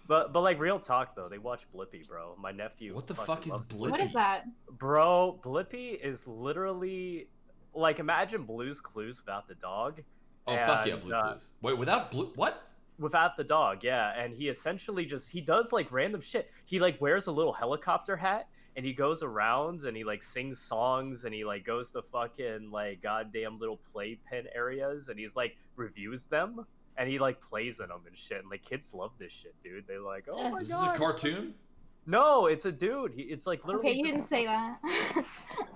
But like, real talk though, they watch Blippi, bro. My nephew. What the fucking fuck is loves Blippi? What is that? Bro, Blippi is literally like, imagine Blue's Clues without the dog. Oh, fuck yeah, And, Blue's Clues. Wait, without Blue... What? Without the dog, yeah. And he essentially just, he does like random shit. He like wears a little helicopter hat and he goes around and he like sings songs and he like goes to fucking like goddamn little playpen areas and he's like reviews them. and he like plays in them and shit. And like kids love this shit, dude. They're like, oh my Is god. this a cartoon? No, it's a dude. It's like literally. Okay, you didn't say that.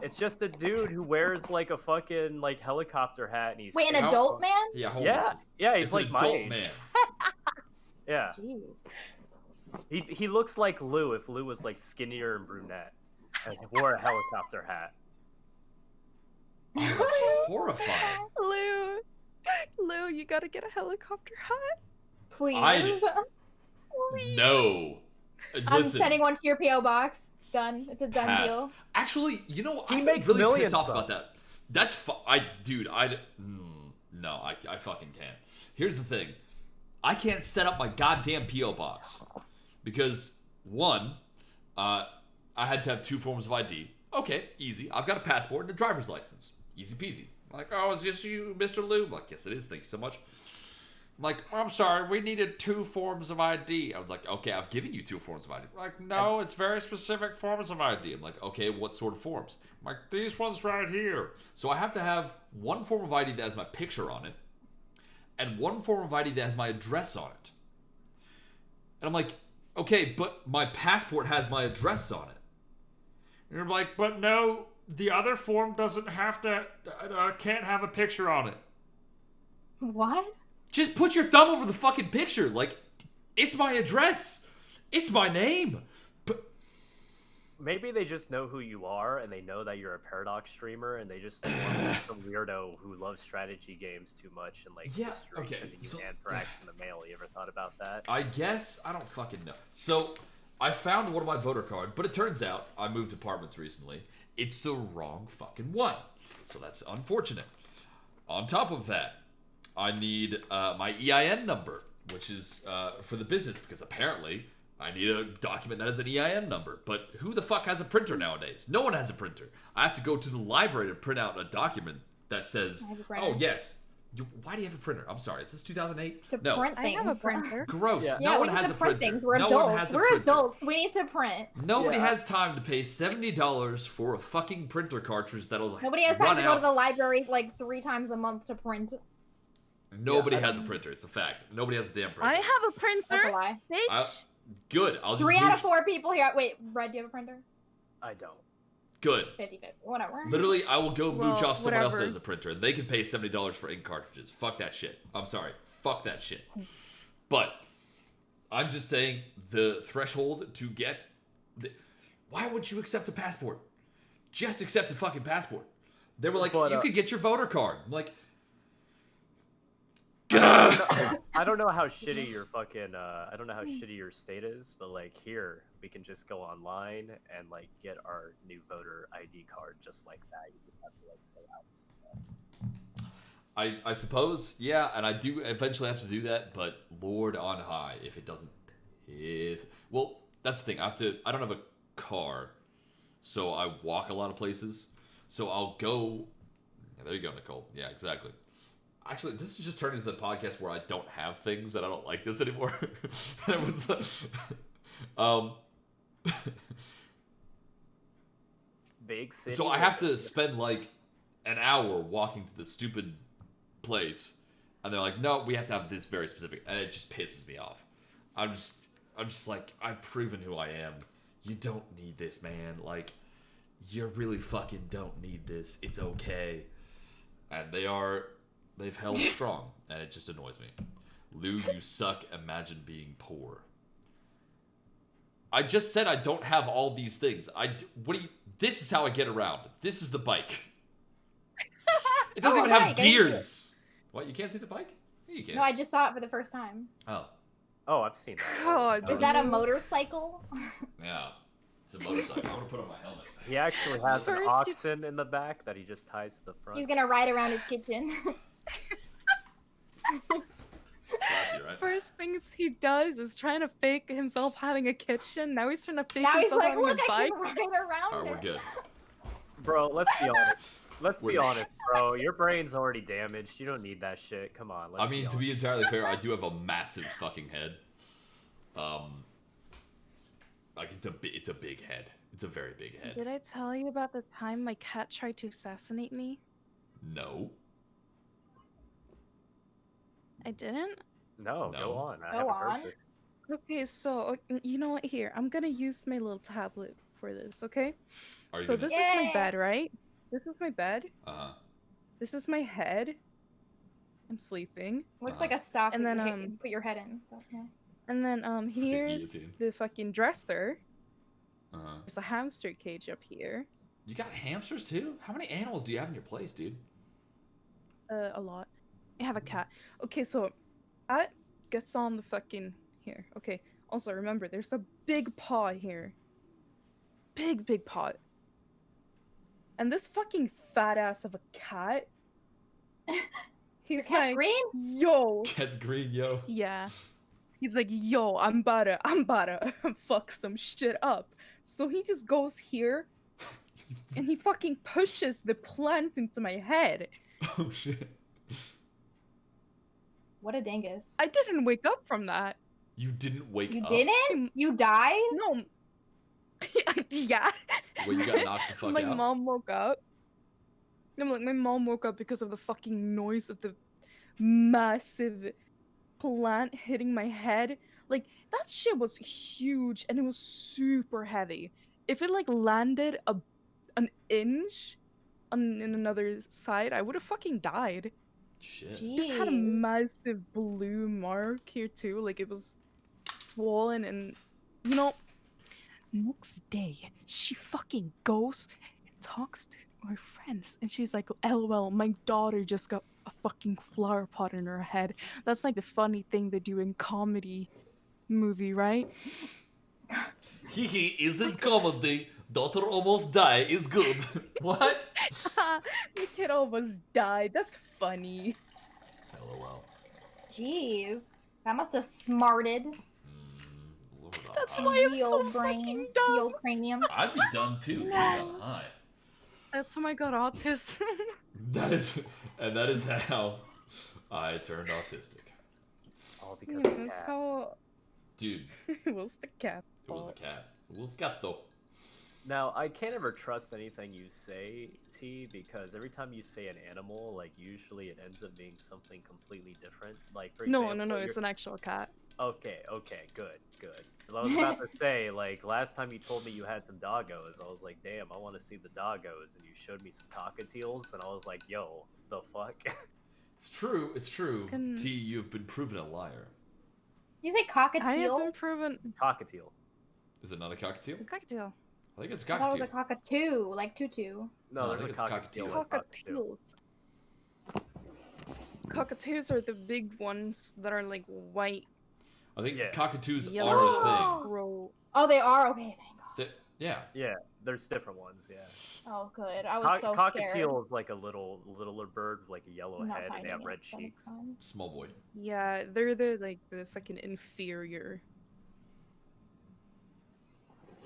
It's just a dude who wears like a fucking like helicopter hat and he's. Wait, an How- adult man? Yeah, hold Yeah, on. yeah, he's It's like an my adult age. man. Yeah, Jeez. he looks like Lou if Lou was like skinnier and brunette and wore a helicopter hat. Oh, that's horrifying. Lou, you gotta get a helicopter hat. Please. No. I'm Listen, sending one to your PO box. Done. It's a done pass. deal. Actually, you know, He I'm makes really millions, pissed off though. about that. That's no, I fucking can't. Here's the thing. I can't set up my goddamn PO box because one, I had to have 2 forms of ID. Okay, easy. I've got a passport and a driver's license. Easy peasy. I'm like, oh, is this you, Mr. Lou? I'm like, yes, it is. Thanks so much. I'm like, I'm sorry, we needed 2 forms of ID. I was like, okay, I've given you 2 forms of ID. Like, no, it's very specific forms of ID. I'm like, okay, what sort of forms? I'm like, these ones right here. So I have to have 1 form of ID that has my picture on it, and 1 form of ID that has my address on it. And I'm like, okay, but my passport has my address on it. And you're like, but no, the other form doesn't have to, can't have a picture on it. What? Just put your thumb over the fucking picture. Like, it's my address. It's my name. But Maybe they just know who you are and they know that you're a Paradox streamer and they just want some weirdo who loves strategy games too much and like Yeah, history okay, sending you so- anthrax in the mail. You ever thought about that? I guess, I don't fucking know. So, I found one of my voter card, but it turns out I moved apartments recently. It's the wrong fucking one. So that's unfortunate. On top of that, I need my EIN number, which is for the business, because apparently I need a document that has an EIN number. But who the fuck has a printer nowadays? No one has a printer. I have to go to the library to print out a document that says, I have a printer. oh, yes. Why do you have a printer? I'm sorry. Is this 2008? To No. print I things. have a printer. Gross. Yeah. No Yeah, one we need has to a print printer. things. We're no adults. one has a We're printer. adults. We need to print. Nobody Yeah. has time to pay $70 for a fucking printer cartridge that'll Nobody has time run to go out. to the library like 3 times a month to print. Nobody Yeah, I has a printer. It's a fact. Nobody has a damn printer. I have a That's a printer, lie. bitch. Good. I'll just 3 out of mooch- 4 people here. Wait, Red, do you have a printer? I don't. Good. 50-50. Whatever. Literally, I will go mooch Well, off someone else that whatever. has a printer, and they can pay $70 for ink cartridges. Fuck that shit. I'm sorry. Fuck that shit. But I'm just saying the threshold to get. Why would you accept a passport? Just accept a fucking passport. They were like, But, you could get your voter card. I'm like, I don't know how shitty your fucking I don't know how shitty your state is, but like here we can just go online and like get our new voter ID card just like that. You just have to like fill out some stuff. I suppose, yeah, and I do eventually have to do that, but Lord on high, if it doesn't piss. Well, that's the thing. I don't have a car, so I walk a lot of places. So I'll go. Yeah, there you go, Nicole. Yeah, exactly. Actually, this is just turning into the podcast where I don't have things and I don't like this anymore. It was, Big city. so I have to spend like an hour walking to the stupid place, and they're like, "No, we have to have this very specific," and it just pisses me off. I'm just like, I've proven who I am. You don't need this, man. Like, you really fucking don't need this. It's okay. And they've held strong, and it just annoys me. Lou, you suck. Imagine being poor. I just said I don't have all these things. This is how I get around. This is the bike. It doesn't Oh, even have bike, I see gears. What, you can't see the bike? Yeah, you can. No, I just saw it for the first time. Oh, Oh, I've seen that. God. Is that a motorcycle? yeah. It's a motorcycle. I'm gonna put on my helmet. He actually has an First you- oxen in the back that he just ties to the front. He's gonna ride around his kitchen. It's classy, right? First things he does is trying to fake himself having a kitchen. Now he's trying to fake Now he's himself like, having look, a I bike. can ride around All right, we're it. good. Bro, let's be honest. Let's be We're- honest, bro. Your brain's already damaged. You don't need that shit. Come on. Let's I mean, to be entirely fair, I do have a massive fucking head. Like it's a big head. It's a very big head. Did I tell you about the time my cat tried to assassinate me? No. I didn't? No, No. go on. I Go haven't heard on. this. Okay, so you know what? Here, I'm gonna use my little tablet for this. Okay. Are you So gonna? this is my Yeah. bed, right? This is my bed. Uh-huh. This is my head. I'm sleeping. Looks Uh-huh. like a stock And that then, you put your head in. But, yeah. And then It's like a here's guillotine. the fucking dresser. Uh-huh. There's a hamster cage up here. You got hamsters too? How many animals do you have in your place, dude? A lot. I have a cat. Okay, so cat gets on the fucking here. Okay. Also remember, there's a big paw here. Big paw. And this fucking fat ass of a cat. Your He's cat's like, green? yo. Cat's green, yo. Yeah. He's like, yo, I'm about to fuck some shit up. So he just goes here and he fucking pushes the plant into my head. Oh shit. What a dingus. I didn't wake up from that. You didn't wake You up? didn't? You died? No. Yeah. Well, you got knocked the fuck My out? mom woke up. I'm like, my mom woke up because of the fucking noise of the massive plant hitting my head. Like, that shit was huge and it was super heavy. If it like landed an inch in another side, I would have fucking died. Shit. This had a Jeez. massive blue mark here too. Like, it was swollen and, you know, next day she fucking goes and talks to her friends and she's like, LOL, my daughter just got a fucking flower pot in her head. That's like the funny thing they do in comedy movie, right? Hee isn't comedy. Daughter almost die is good. What? The kid almost died. That's funny. LOL. Jeez. That must have smarted. Lord, That's I- why I'm Real so brain. fucking dumb. Real cranium. I'd be done too. Hi. That's how I got autism. That is how I turned autistic. All because Yeah, of that's cats. how Dude, it was the cat. it was the fault. cat. It was gato. Now, I can't ever trust anything you say, T, because every time you say an animal, like, usually it ends up being something completely different. Like, for No, example, no, it's an actual cat. Okay, good. 'Cause I was about to say, like, last time you told me you had some doggos, I was like, damn, I want to see the doggos, and you showed me some cockatiels, and I was like, yo, the fuck? It's true. It's true. Can- T, you've been proven a liar. You say I have cockatiel? been proven. Cockatiel. Is it not a cockatiel? Cockatiel. I think it's a I thought it was a cockatiel. cockatoo, like tutu. No, I there's think a it's cockatiel. cockatiel. and cockatoo. Cockatiels. Cockatoos are the big ones that are like white. I think Yeah. cockatoos Yellow. are a thing. Crow. Oh, they are? Okay, thank God. Yeah. Yeah, there's different ones, yeah. Oh, good. I was so scared. Cockatiel is like a littler bird with like a yellow I'm not head, and they finding have it, red but it's cheeks. fine. Small boy. Yeah, they're the fucking inferior.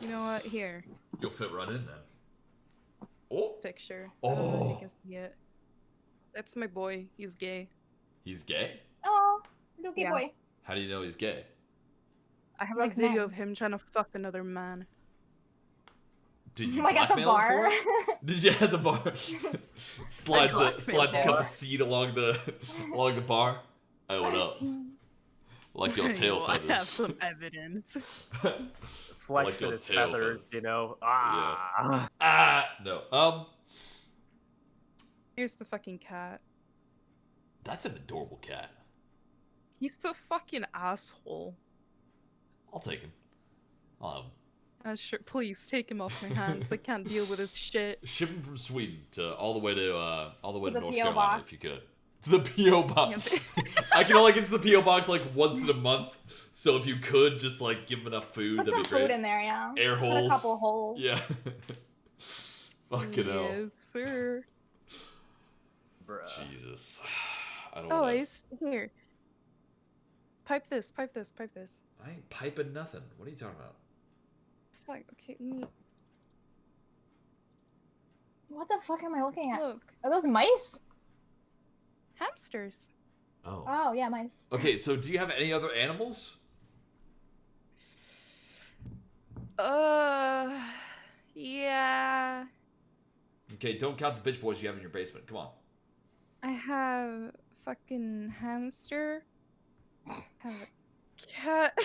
You know what? Here, You'll fit right in then. Oh, picture. I don't know if Oh. you can see it. That's my boy. He's gay. he's gay? Oh, Lukey Yeah. boy. How do you know he's gay? I have Likes a video men. of him trying to fuck another man. Did you Like at the blackmail him bar. for it? Did you at the bar? slides a blackmailed cup him. of seed along the bar. Hey, what up? Like your tail I have feathers. some evidence. Flex your in his tail feathers, feathers. you know? Ah! No. Here's the fucking cat. That's an adorable cat. He's a fucking asshole. I'll take him. I'll have him. Sure, please take him off my hands. I can't deal with his shit. Ship him from Sweden to all the way to the North P.O. Carolina box. if you could. To the PO box. I can only get to the PO box like once in a month. So if you could just like give him enough food, Put that'd some be great. food in there, yeah. Air Put holes. a couple holes. Yeah. Fucking hell. Yes, sir. Bruh. Jesus. I don't Oh, wanna... Ace, here. Pipe this, pipe this, pipe this. I ain't piping nothing. What are you talking about? Fuck, okay, let me... What the fuck am I looking at? Look. Are those mice? Hamsters. Oh. Oh, yeah, mice. Okay, so do you have any other animals? Yeah. Okay, don't count the bitch boys you have in your basement. Come on. I have fucking hamster. have a cat.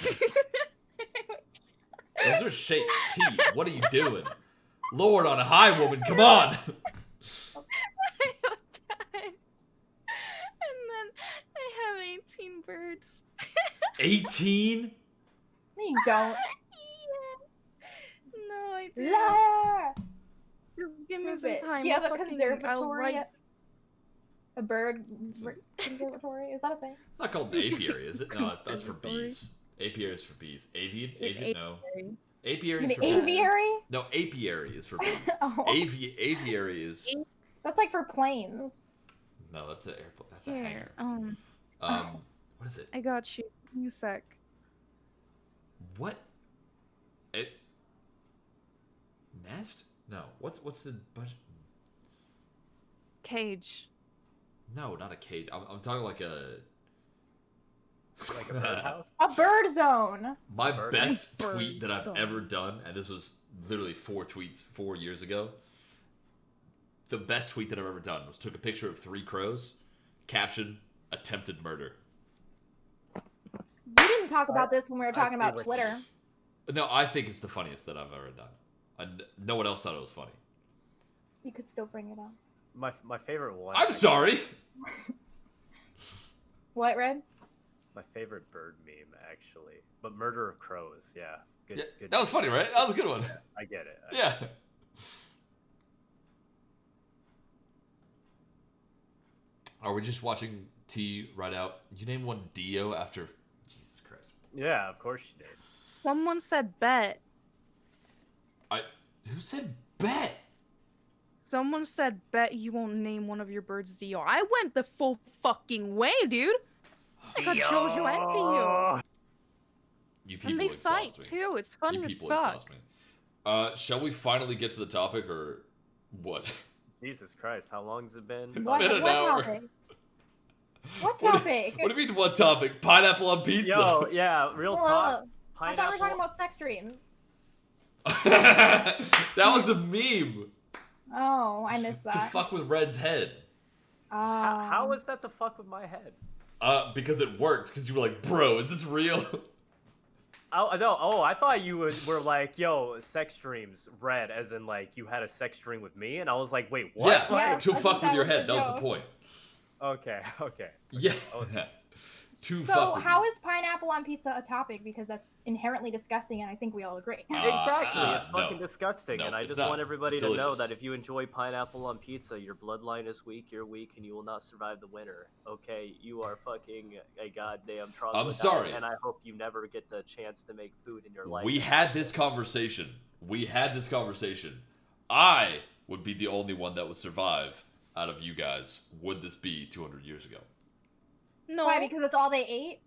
Those are shaped teeth. What are you doing? Lord on high, woman, come on! I have a cat. And then I have 18 birds. 18? No, you don't. Yeah. No, I do. Liar! Just give me Prove some it. time. Do you have a I'll conservatory? write- A bird conservatory? Is that a thing? It's not called an apiary, is it? No, that's for Conservatory. bees. Apiary is for bees. Avian? An Avian? No. apiary. Apiary is An for bees. aviary? No, apiary is for bees. Oh, Aviary is... that's like for planes. No, that's an airplane. That's a Here, hangar. What is it? I got you. Give me a sec. What? It... Nest? No. What's the budget? Cage. No, not a cage. I'm talking like a... Like a birdhouse. A bird zone. My Bird. best Bird tweet that I've zone. ever done, and this was literally 4 tweets 4 years ago. The best tweet that I've ever done was took a picture of 3 crows, caption, attempted murder. You didn't talk about this when we were talking I see about what Twitter. No, I think it's the funniest that I've ever done. And no one else thought it was funny. You could still bring it up. My favorite one. I'm sorry! What, Red? My favorite bird meme, actually. But murder of crows, yeah. Good. Yeah, Good. that was funny, right? That was a good one. I get it. Yeah. Are we just watching T write out? You name one Dio after... Jesus Christ. Yeah, of course you did. Someone said bet. Who said bet? Someone said bet you won't name one of your birds Dio. I went the full fucking way, dude. I got Jojo and Dio. You people And they fight exhaust me. too. It's fun You as people fuck. exhaust me. Shall we finally get to the topic, or what? Jesus Christ, how long has it been? It's been an what hour. topic? What topic? What do you mean, what topic? Pineapple on pizza. Yo, yeah, real Well, talk. I thought we were talking about sex dreams. That was a meme Oh, I missed to that. fuck with Red's head. How is that the fuck with my head? Because it worked. Because you were like, bro, is this real? Oh no! Oh, I thought you were like, "Yo, sex dreams, Red," as in like you had a sex dream with me, and I was like, "Wait, what?" Yeah, Yeah, to I fuck think with that your was the head. That was the joke. point. Okay, okay. Yeah. Oh. To So fuck with how you. is pineapple on pizza a topic? Because that's inherently disgusting, and I think we all agree. Exactly, it's fucking no. disgusting, No, and I it's just not. want everybody It's to know delicious. that if you enjoy pineapple on pizza, your bloodline is weak, you're weak, and you will not survive the winter. Okay, you are fucking a goddamn troglodyte. I'm sorry. and I hope you never get the chance to make food in your life. We had this conversation. I would be the only one that would survive out of you guys. Would this be 200 years ago? No. Why? Because that's all they ate?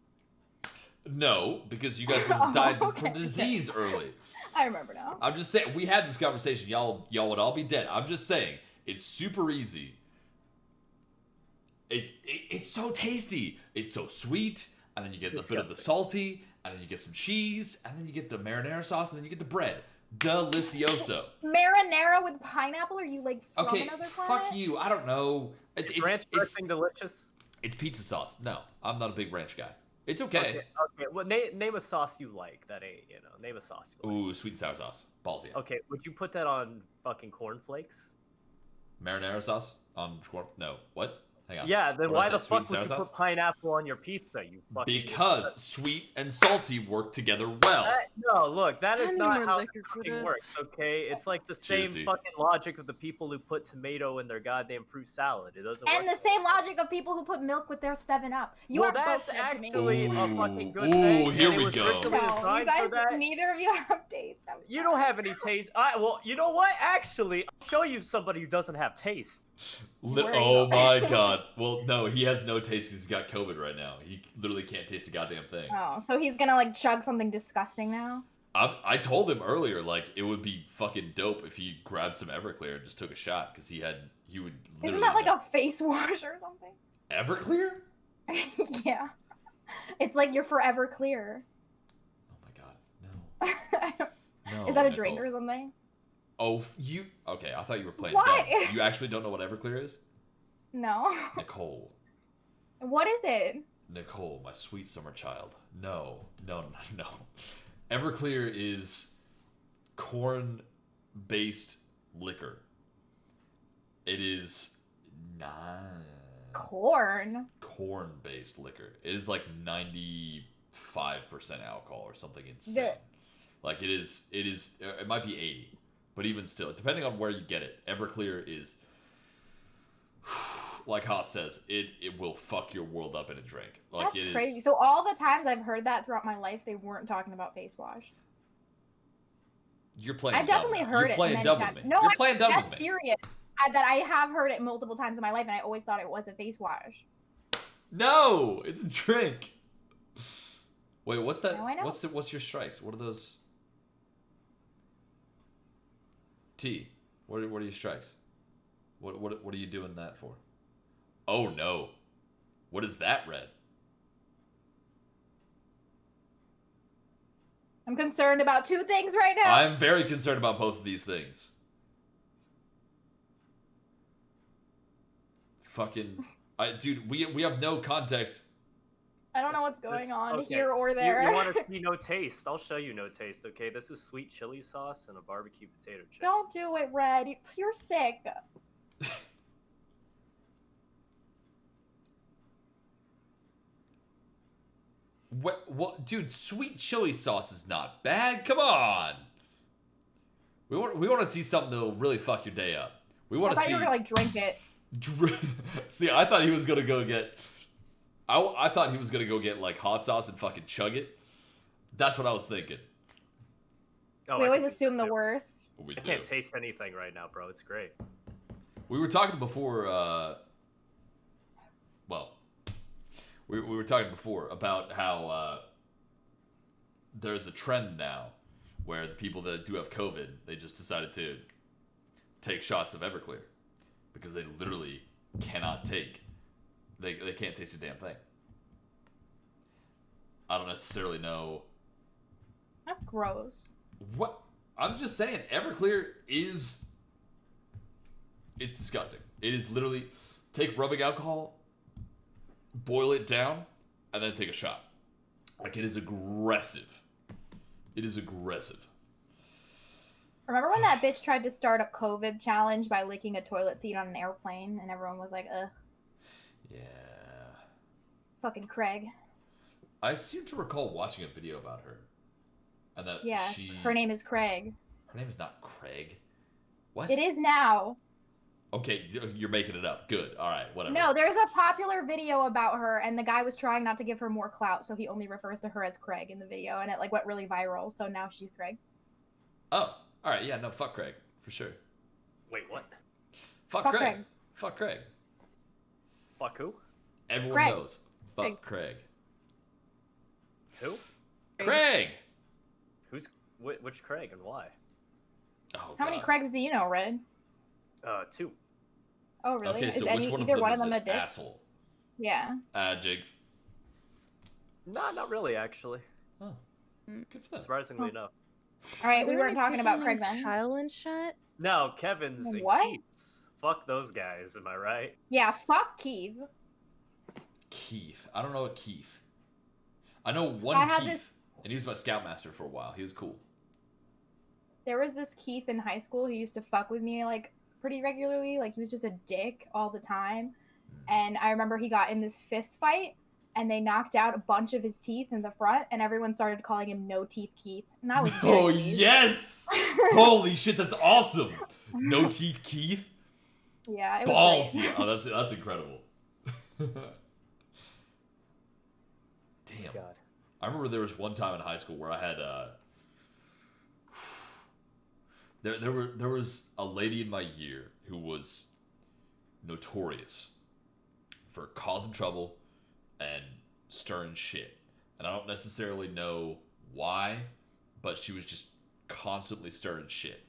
No, because you guys would have died Okay. from disease early. I remember now. I'm just saying, we had this conversation. Y'all would all be dead. I'm just saying, it's super easy. It's so tasty. It's so sweet, and then you get a bit of the salty, and then you get some cheese, and then you get the marinara sauce, and then you get the bread. Delicioso. Marinara with pineapple? Are you like from Okay, another fuck planet? you. I don't know. Is ranch dressing delicious? It's pizza sauce. No, I'm not a big ranch guy. It's okay. Okay. Well, name a sauce you like that ain't, name a sauce you like. Ooh, sweet and sour sauce. Balls, yeah. Okay, would you put that on fucking cornflakes? Marinara sauce on corn. No, what? Hang on. Yeah, then What why is the that, sweet fuck would and you sour put pineapple on your pizza, you fucking... Because sweet and salty work together well. No, look, that I is need not more how it liquor for fucking this. works, okay? It's like the Cheers, same dude. fucking logic of the people who put tomato in their goddamn fruit salad. It doesn't And work. the same logic of people who put milk with their 7-Up. You Well, are that's both dead to me. actually a fucking good Ooh, thing. here and it we was go. originally No, you designed guys, for that. neither of you have taste. I'm You sorry. don't have any taste. Well, you know what? Actually, I'll show you somebody who doesn't have taste. Where are Oh you? my god. Well, no, he has no taste because he's got COVID right now. He literally can't taste a goddamn thing. Oh, so he's gonna like chug something disgusting now? I told him earlier, like, it would be fucking dope if he grabbed some Everclear and just took a shot because he would literally. Isn't that like a face wash or something? Everclear? Yeah. It's like you're forever clear. Oh my god, no. No. Is that a Nicole. drink or something? Oh, you. Okay, I thought you were playing What? dumb. You actually don't know what Everclear is? No. Nicole. What is it? Nicole, my sweet summer child. No. Everclear is corn-based liquor. It is corn-based liquor. It is like 95% alcohol or something insane. Like it is. It might be 80, but even still, depending on where you get it, Everclear is. Like Haas says, it will fuck your world up in a drink. Like That's crazy. So all the times I've heard that throughout my life, they weren't talking about face wash. You're playing. I've definitely heard it many times. No, You're playing dumb with me. That's serious. That I have heard it multiple times in my life, and I always thought it was a face wash. No, it's a drink. Wait, what's that? Now I know. What's your strikes? What are those? T. What are your strikes? What are you doing that for? Oh no. What is that, Red? I'm concerned about two things right now. I'm very concerned about both of these things. Fucking dude, we have no context. I don't know what's going on here or there. You want to see no taste? I'll show you no taste. Okay, this is sweet chili sauce and a barbecue potato chip. Don't do it, Red. You're sick. What, dude? Sweet chili sauce is not bad. Come on. We want to see something that'll really fuck your day up. We want to see. I thought you were gonna like drink it. See, I thought he was gonna go get. I thought he was gonna go get like hot sauce and fucking chug it. That's what I was thinking. Oh, we always assume the worst. I can't taste anything right now, bro. It's great. We were talking before. We were talking before about how there's a trend now where the people that do have COVID, they just decided to take shots of Everclear because they literally cannot take. They can't taste a damn thing. I don't necessarily know. That's gross. What? I'm just saying, Everclear is. It's disgusting. It is literally take rubbing alcohol, boil it down, and then take a shot. Like, it is aggressive. It is aggressive. Remember when that bitch tried to start a COVID challenge by licking a toilet seat on an airplane, and everyone was like, ugh. Yeah. Fucking Craig. I seem to recall watching a video about her. And that her name is Craig. Her name is not Craig. What? It is now. Okay, you're making it up. Good. All right, whatever. No, there's a popular video about her, and the guy was trying not to give her more clout, so he only refers to her as Craig in the video, and it like went really viral, so now she's Craig. Oh, all right. Yeah, no, fuck Craig. For sure. Wait, what? Fuck Craig. Fuck Craig. Fuck who? Everyone Craig. knows. Fuck Craig. Who? Craig! Which Craig and why? Oh, How many Craigs do you know, Red? 2. Oh, really? Okay, so is which either one of is them an a dick? asshole? Yeah. Jigs. Nah, not really, actually. Oh, good for them. Surprisingly enough. All right, we They're weren't talking about taking Craig then. Kyle and shit. No, Kevin's and What? Keith's. Fuck those guys, am I right? Yeah, fuck Keith. Keith. I don't know a Keith. I know one Keith, and he was my scoutmaster for a while. He was cool. There was this Keith in high school who used to fuck with me like pretty regularly. Like he was just a dick all the time. And I remember he got in this fist fight and they knocked out a bunch of his teeth in the front and everyone started calling him No Teeth Keith. And I was Oh, yes! Holy shit, that's awesome! No Teeth Keith? Yeah, it Balls! was great. Yeah. Oh, that's incredible. Damn. God. I remember there was one time in high school where I had there was a lady in my year who was notorious for causing trouble and stirring shit. And I don't necessarily know why, but she was just constantly stirring shit.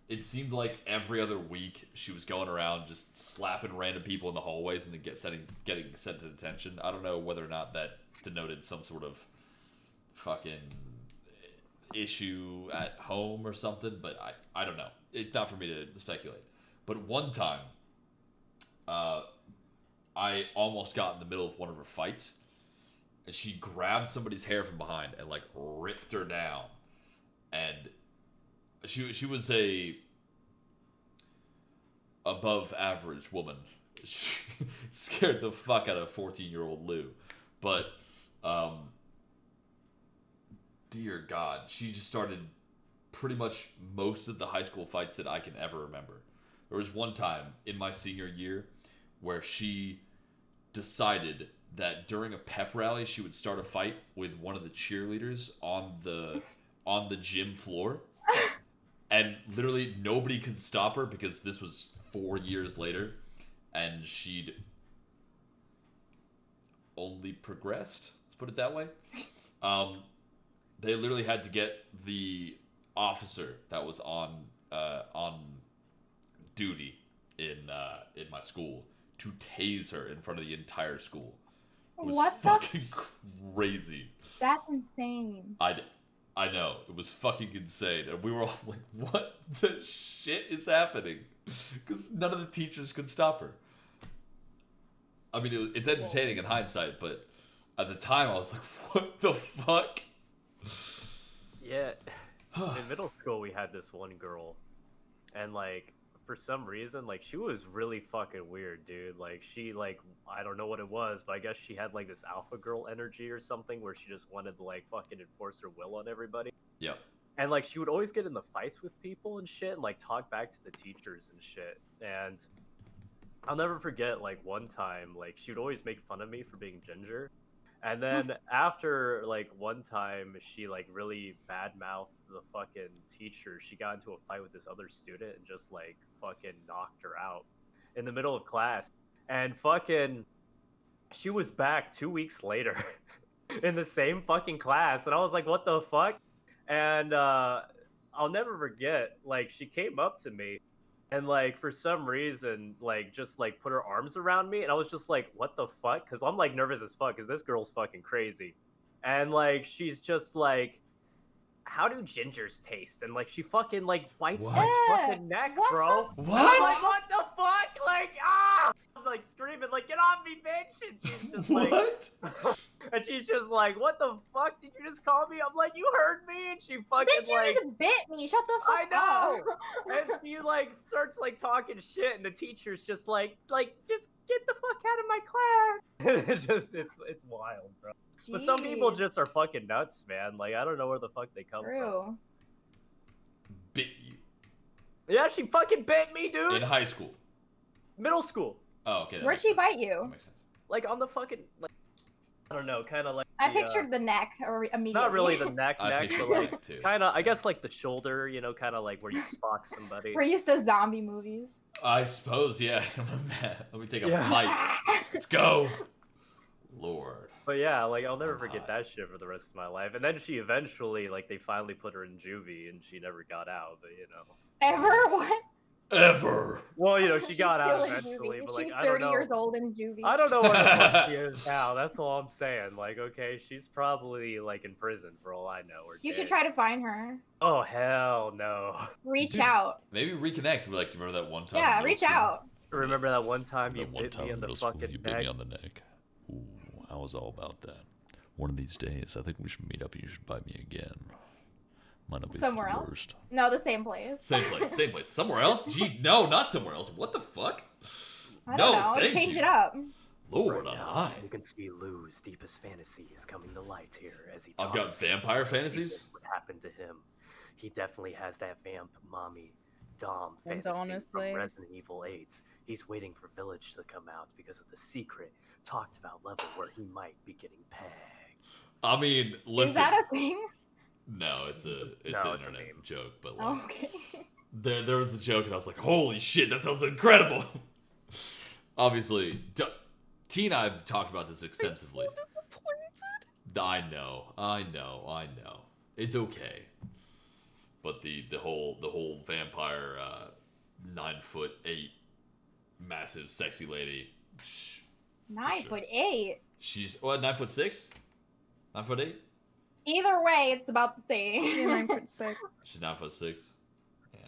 It seemed like every other week she was going around just slapping random people in the hallways and then getting sent to detention. I don't know whether or not that denoted some sort of fucking issue at home or something, but I don't know. It's not for me to speculate. But one time, I I almost got in the middle of one of her fights, and she grabbed somebody's hair from behind and like ripped her down, and she was a above average woman. She scared the fuck out of 14-year-old Lou, but dear God, she just started pretty much most of the high school fights that I can ever remember. There was one time in my senior year where she decided that during a pep rally she would start a fight with one of the cheerleaders on the gym floor, and literally nobody could stop her because this was 4 years later, and she'd only progressed. Let's put it that way. They literally had to get the officer that was on duty in my school to tase her in front of the entire school. It was fucking crazy. That's insane. I know. It was fucking insane. And we were all like, what the shit is happening? Because none of the teachers could stop her. I mean, it's entertaining in hindsight, but at the time I was like, what the fuck? Yeah. In middle school, we had this one girl, and like, for some reason, like, she was really fucking weird, dude. Like, she, like, I don't know what it was, but I guess she had like this alpha girl energy or something where she just wanted to like fucking enforce her will on everybody. Yep. And like, she would always get in the fights with people and shit, and like talk back to the teachers and shit. And I'll never forget, like, one time, like, she would always make fun of me for being ginger. And then after, like, one time, she, like, really bad-mouthed the fucking teacher. She got into a fight with this other student and just, like, fucking knocked her out in the middle of class. And fucking, she was back 2 weeks later in the same fucking class. And I was like, what the fuck? And I'll never forget, like, she came up to me and, like, for some reason, like, just, like, put her arms around me. And I was just like, what the fuck? Because I'm, like, nervous as fuck because this girl's fucking crazy. And, like, she's just like, how do gingers taste? And, like, she fucking, like, bites my fucking neck, bro. What? I'm like, what the fuck? Like, ah! I'm, like, screaming, like, get off me, bitch! And she's just like... What? And she's just like, what the fuck? Did you just call me? I'm like, you heard me? And she fucking, Bitch, you like... just bit me. Shut the fuck up. I know! And she, like, starts, like, talking shit, and the teacher's just like, just get the fuck out of my class! It's just, it's wild, bro. Jeez. But some people just are fucking nuts, man. Like, I don't know where the fuck they come from. True. Bit you. Yeah, she fucking bit me, dude! In high school. Middle school. Oh, okay. Where'd she bite That you? makes sense. Like, on the fucking, like, I don't know, kind of like I the, pictured the neck or immediately. not really the neck, I but pictured like, that too. kind of, I guess, like, the shoulder, you know, kind of like where you spock somebody. We're used to zombie movies. I suppose, yeah. Let me take a Yeah. bite. Let's go. Lord. But yeah, like, I'll never forget that shit for the rest of my life. And then she eventually, like, they finally put her in juvie, and she never got out, but, you know. Ever? What? Ever. Well, you know, she She's got out still in eventually, juvie. but, like, She's I don't 30 know. years old in juvie. I don't know where the fuck she is now, that's all I'm saying. Like, okay, she's probably, like, in prison for all I know. Or You should dead. try to find her. Oh, hell no. Reach Dude, out. Maybe reconnect. Like, you remember that one time? Yeah, in reach middle school? out. Remember that one time you That one bit time me in in the middle school, fucking you bit neck? me on the neck. Ooh, I was all about that. One of these days, I think we should meet up and you should bite me again. Might not be Somewhere the else? worst. No, the same place. Same place, same place. Somewhere else? Gee, no, not somewhere else. What the fuck? I no, don't know. thank Change you. it up. Lord Right on now, high. you can see Lou's deepest fantasies coming to light here as he I've talks got vampire fantasies? What happened to him? He definitely has that vamp mommy dom And fantasy honestly- from Resident Evil 8. He's waiting for Village to come out because of the secret talked about level where he might be getting pegged. I mean, listen. Is that a thing? No, it's No, an it's a internet meme. joke, but like, Okay. there was a joke, and I was like, holy shit, that sounds incredible. Obviously, T and I have talked about this extensively. I'm so disappointed. I know. It's okay. But the whole vampire 9'8" massive sexy lady. 9'8". She's what, 9'6"? 9'8"? Either way, it's about the Yeah, same. 9'6". She's 9'6". Yeah.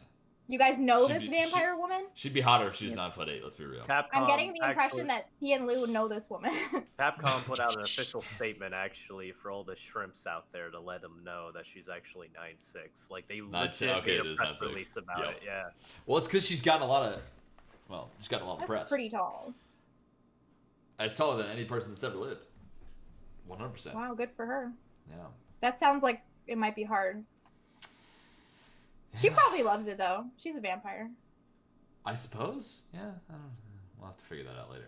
You guys know She'd this be- vampire woman? She'd be hotter if she's 9'8". Let's be real. Capcom I'm getting the impression actually- that T and Lou know this woman. Capcom put out an official statement actually for all the shrimps out there to let them know that she's actually 9'6". Like they 9'6", legit okay, made it a is press 9'6". release about Yep. it. Yeah. Well, it's because she's gotten a lot of. Well, she's gotten a lot of That's press. pretty tall. It's taller than any person that's ever lived. 100%. Wow, good for her. Yeah. That sounds like it might be hard. She Yeah. probably loves it though. She's a vampire. I suppose. Yeah. I don't. We'll have to figure that out later.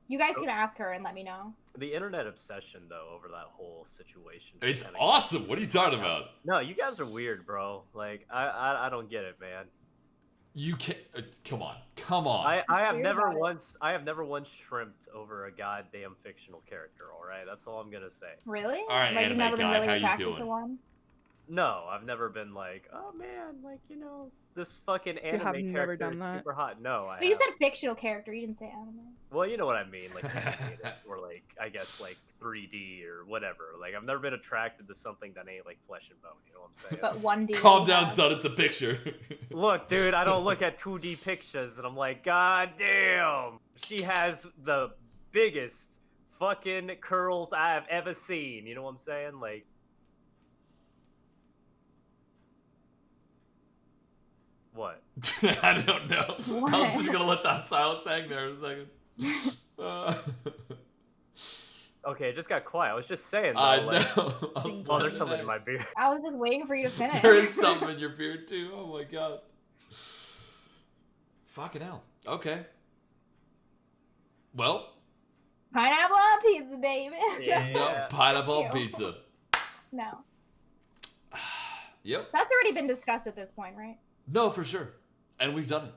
You guys can ask her and let me know. The internet obsession though over that whole situation. It's kinda- awesome. What are you talking about? No, you guys are weird, bro. Like I don't get it, man. You can't. Come on. Come on. I have weird never about it. once shrimped over a goddamn fictional character. All right, that's all I'm gonna say. Really? All right, like you've anime never been guy, really how you attracted doing? to one? No, I've never been like, oh man, like this fucking anime have never character done is that. super hot. No, I. But you haven't. said fictional character. You didn't say anime. Well, you know what I mean, like animated, or like I guess like 3D or whatever. Like I've never been attracted to something that ain't like flesh and bone. You know what I'm saying? But 1D. Calm down, son. It's a picture. Look, dude, I don't look at 2D pictures and I'm like, God damn, she has the biggest fucking curls I've ever seen. You know what I'm saying? Like, what? I don't know. I was What? just gonna let that silence hang there a second. Okay, it just got quiet. I was just saying. Though, I like, know. I was oh, letting there's it something hang. in my beard. I was just waiting for you to finish. There is something in your beard too. Oh my god. Fucking hell. Okay. Well, Pineapple on pizza, baby. Yeah. no pineapple Ew. pizza. No. Yep. That's already been discussed at this point, right? No, for sure. And we've done it.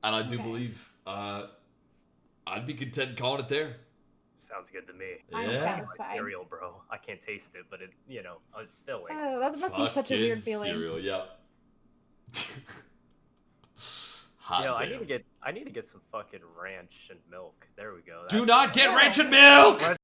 And I do Okay. believe I'd be content calling it there. Sounds good to me. I'm Yeah. satisfied. Cereal, bro. I can't taste it, but it, it's filling. Oh, that must be such a Fucking weird feeling. Cereal, yep. Hot I damn. need to get some fucking ranch and milk. There we go. Do That's- not get ranch and milk!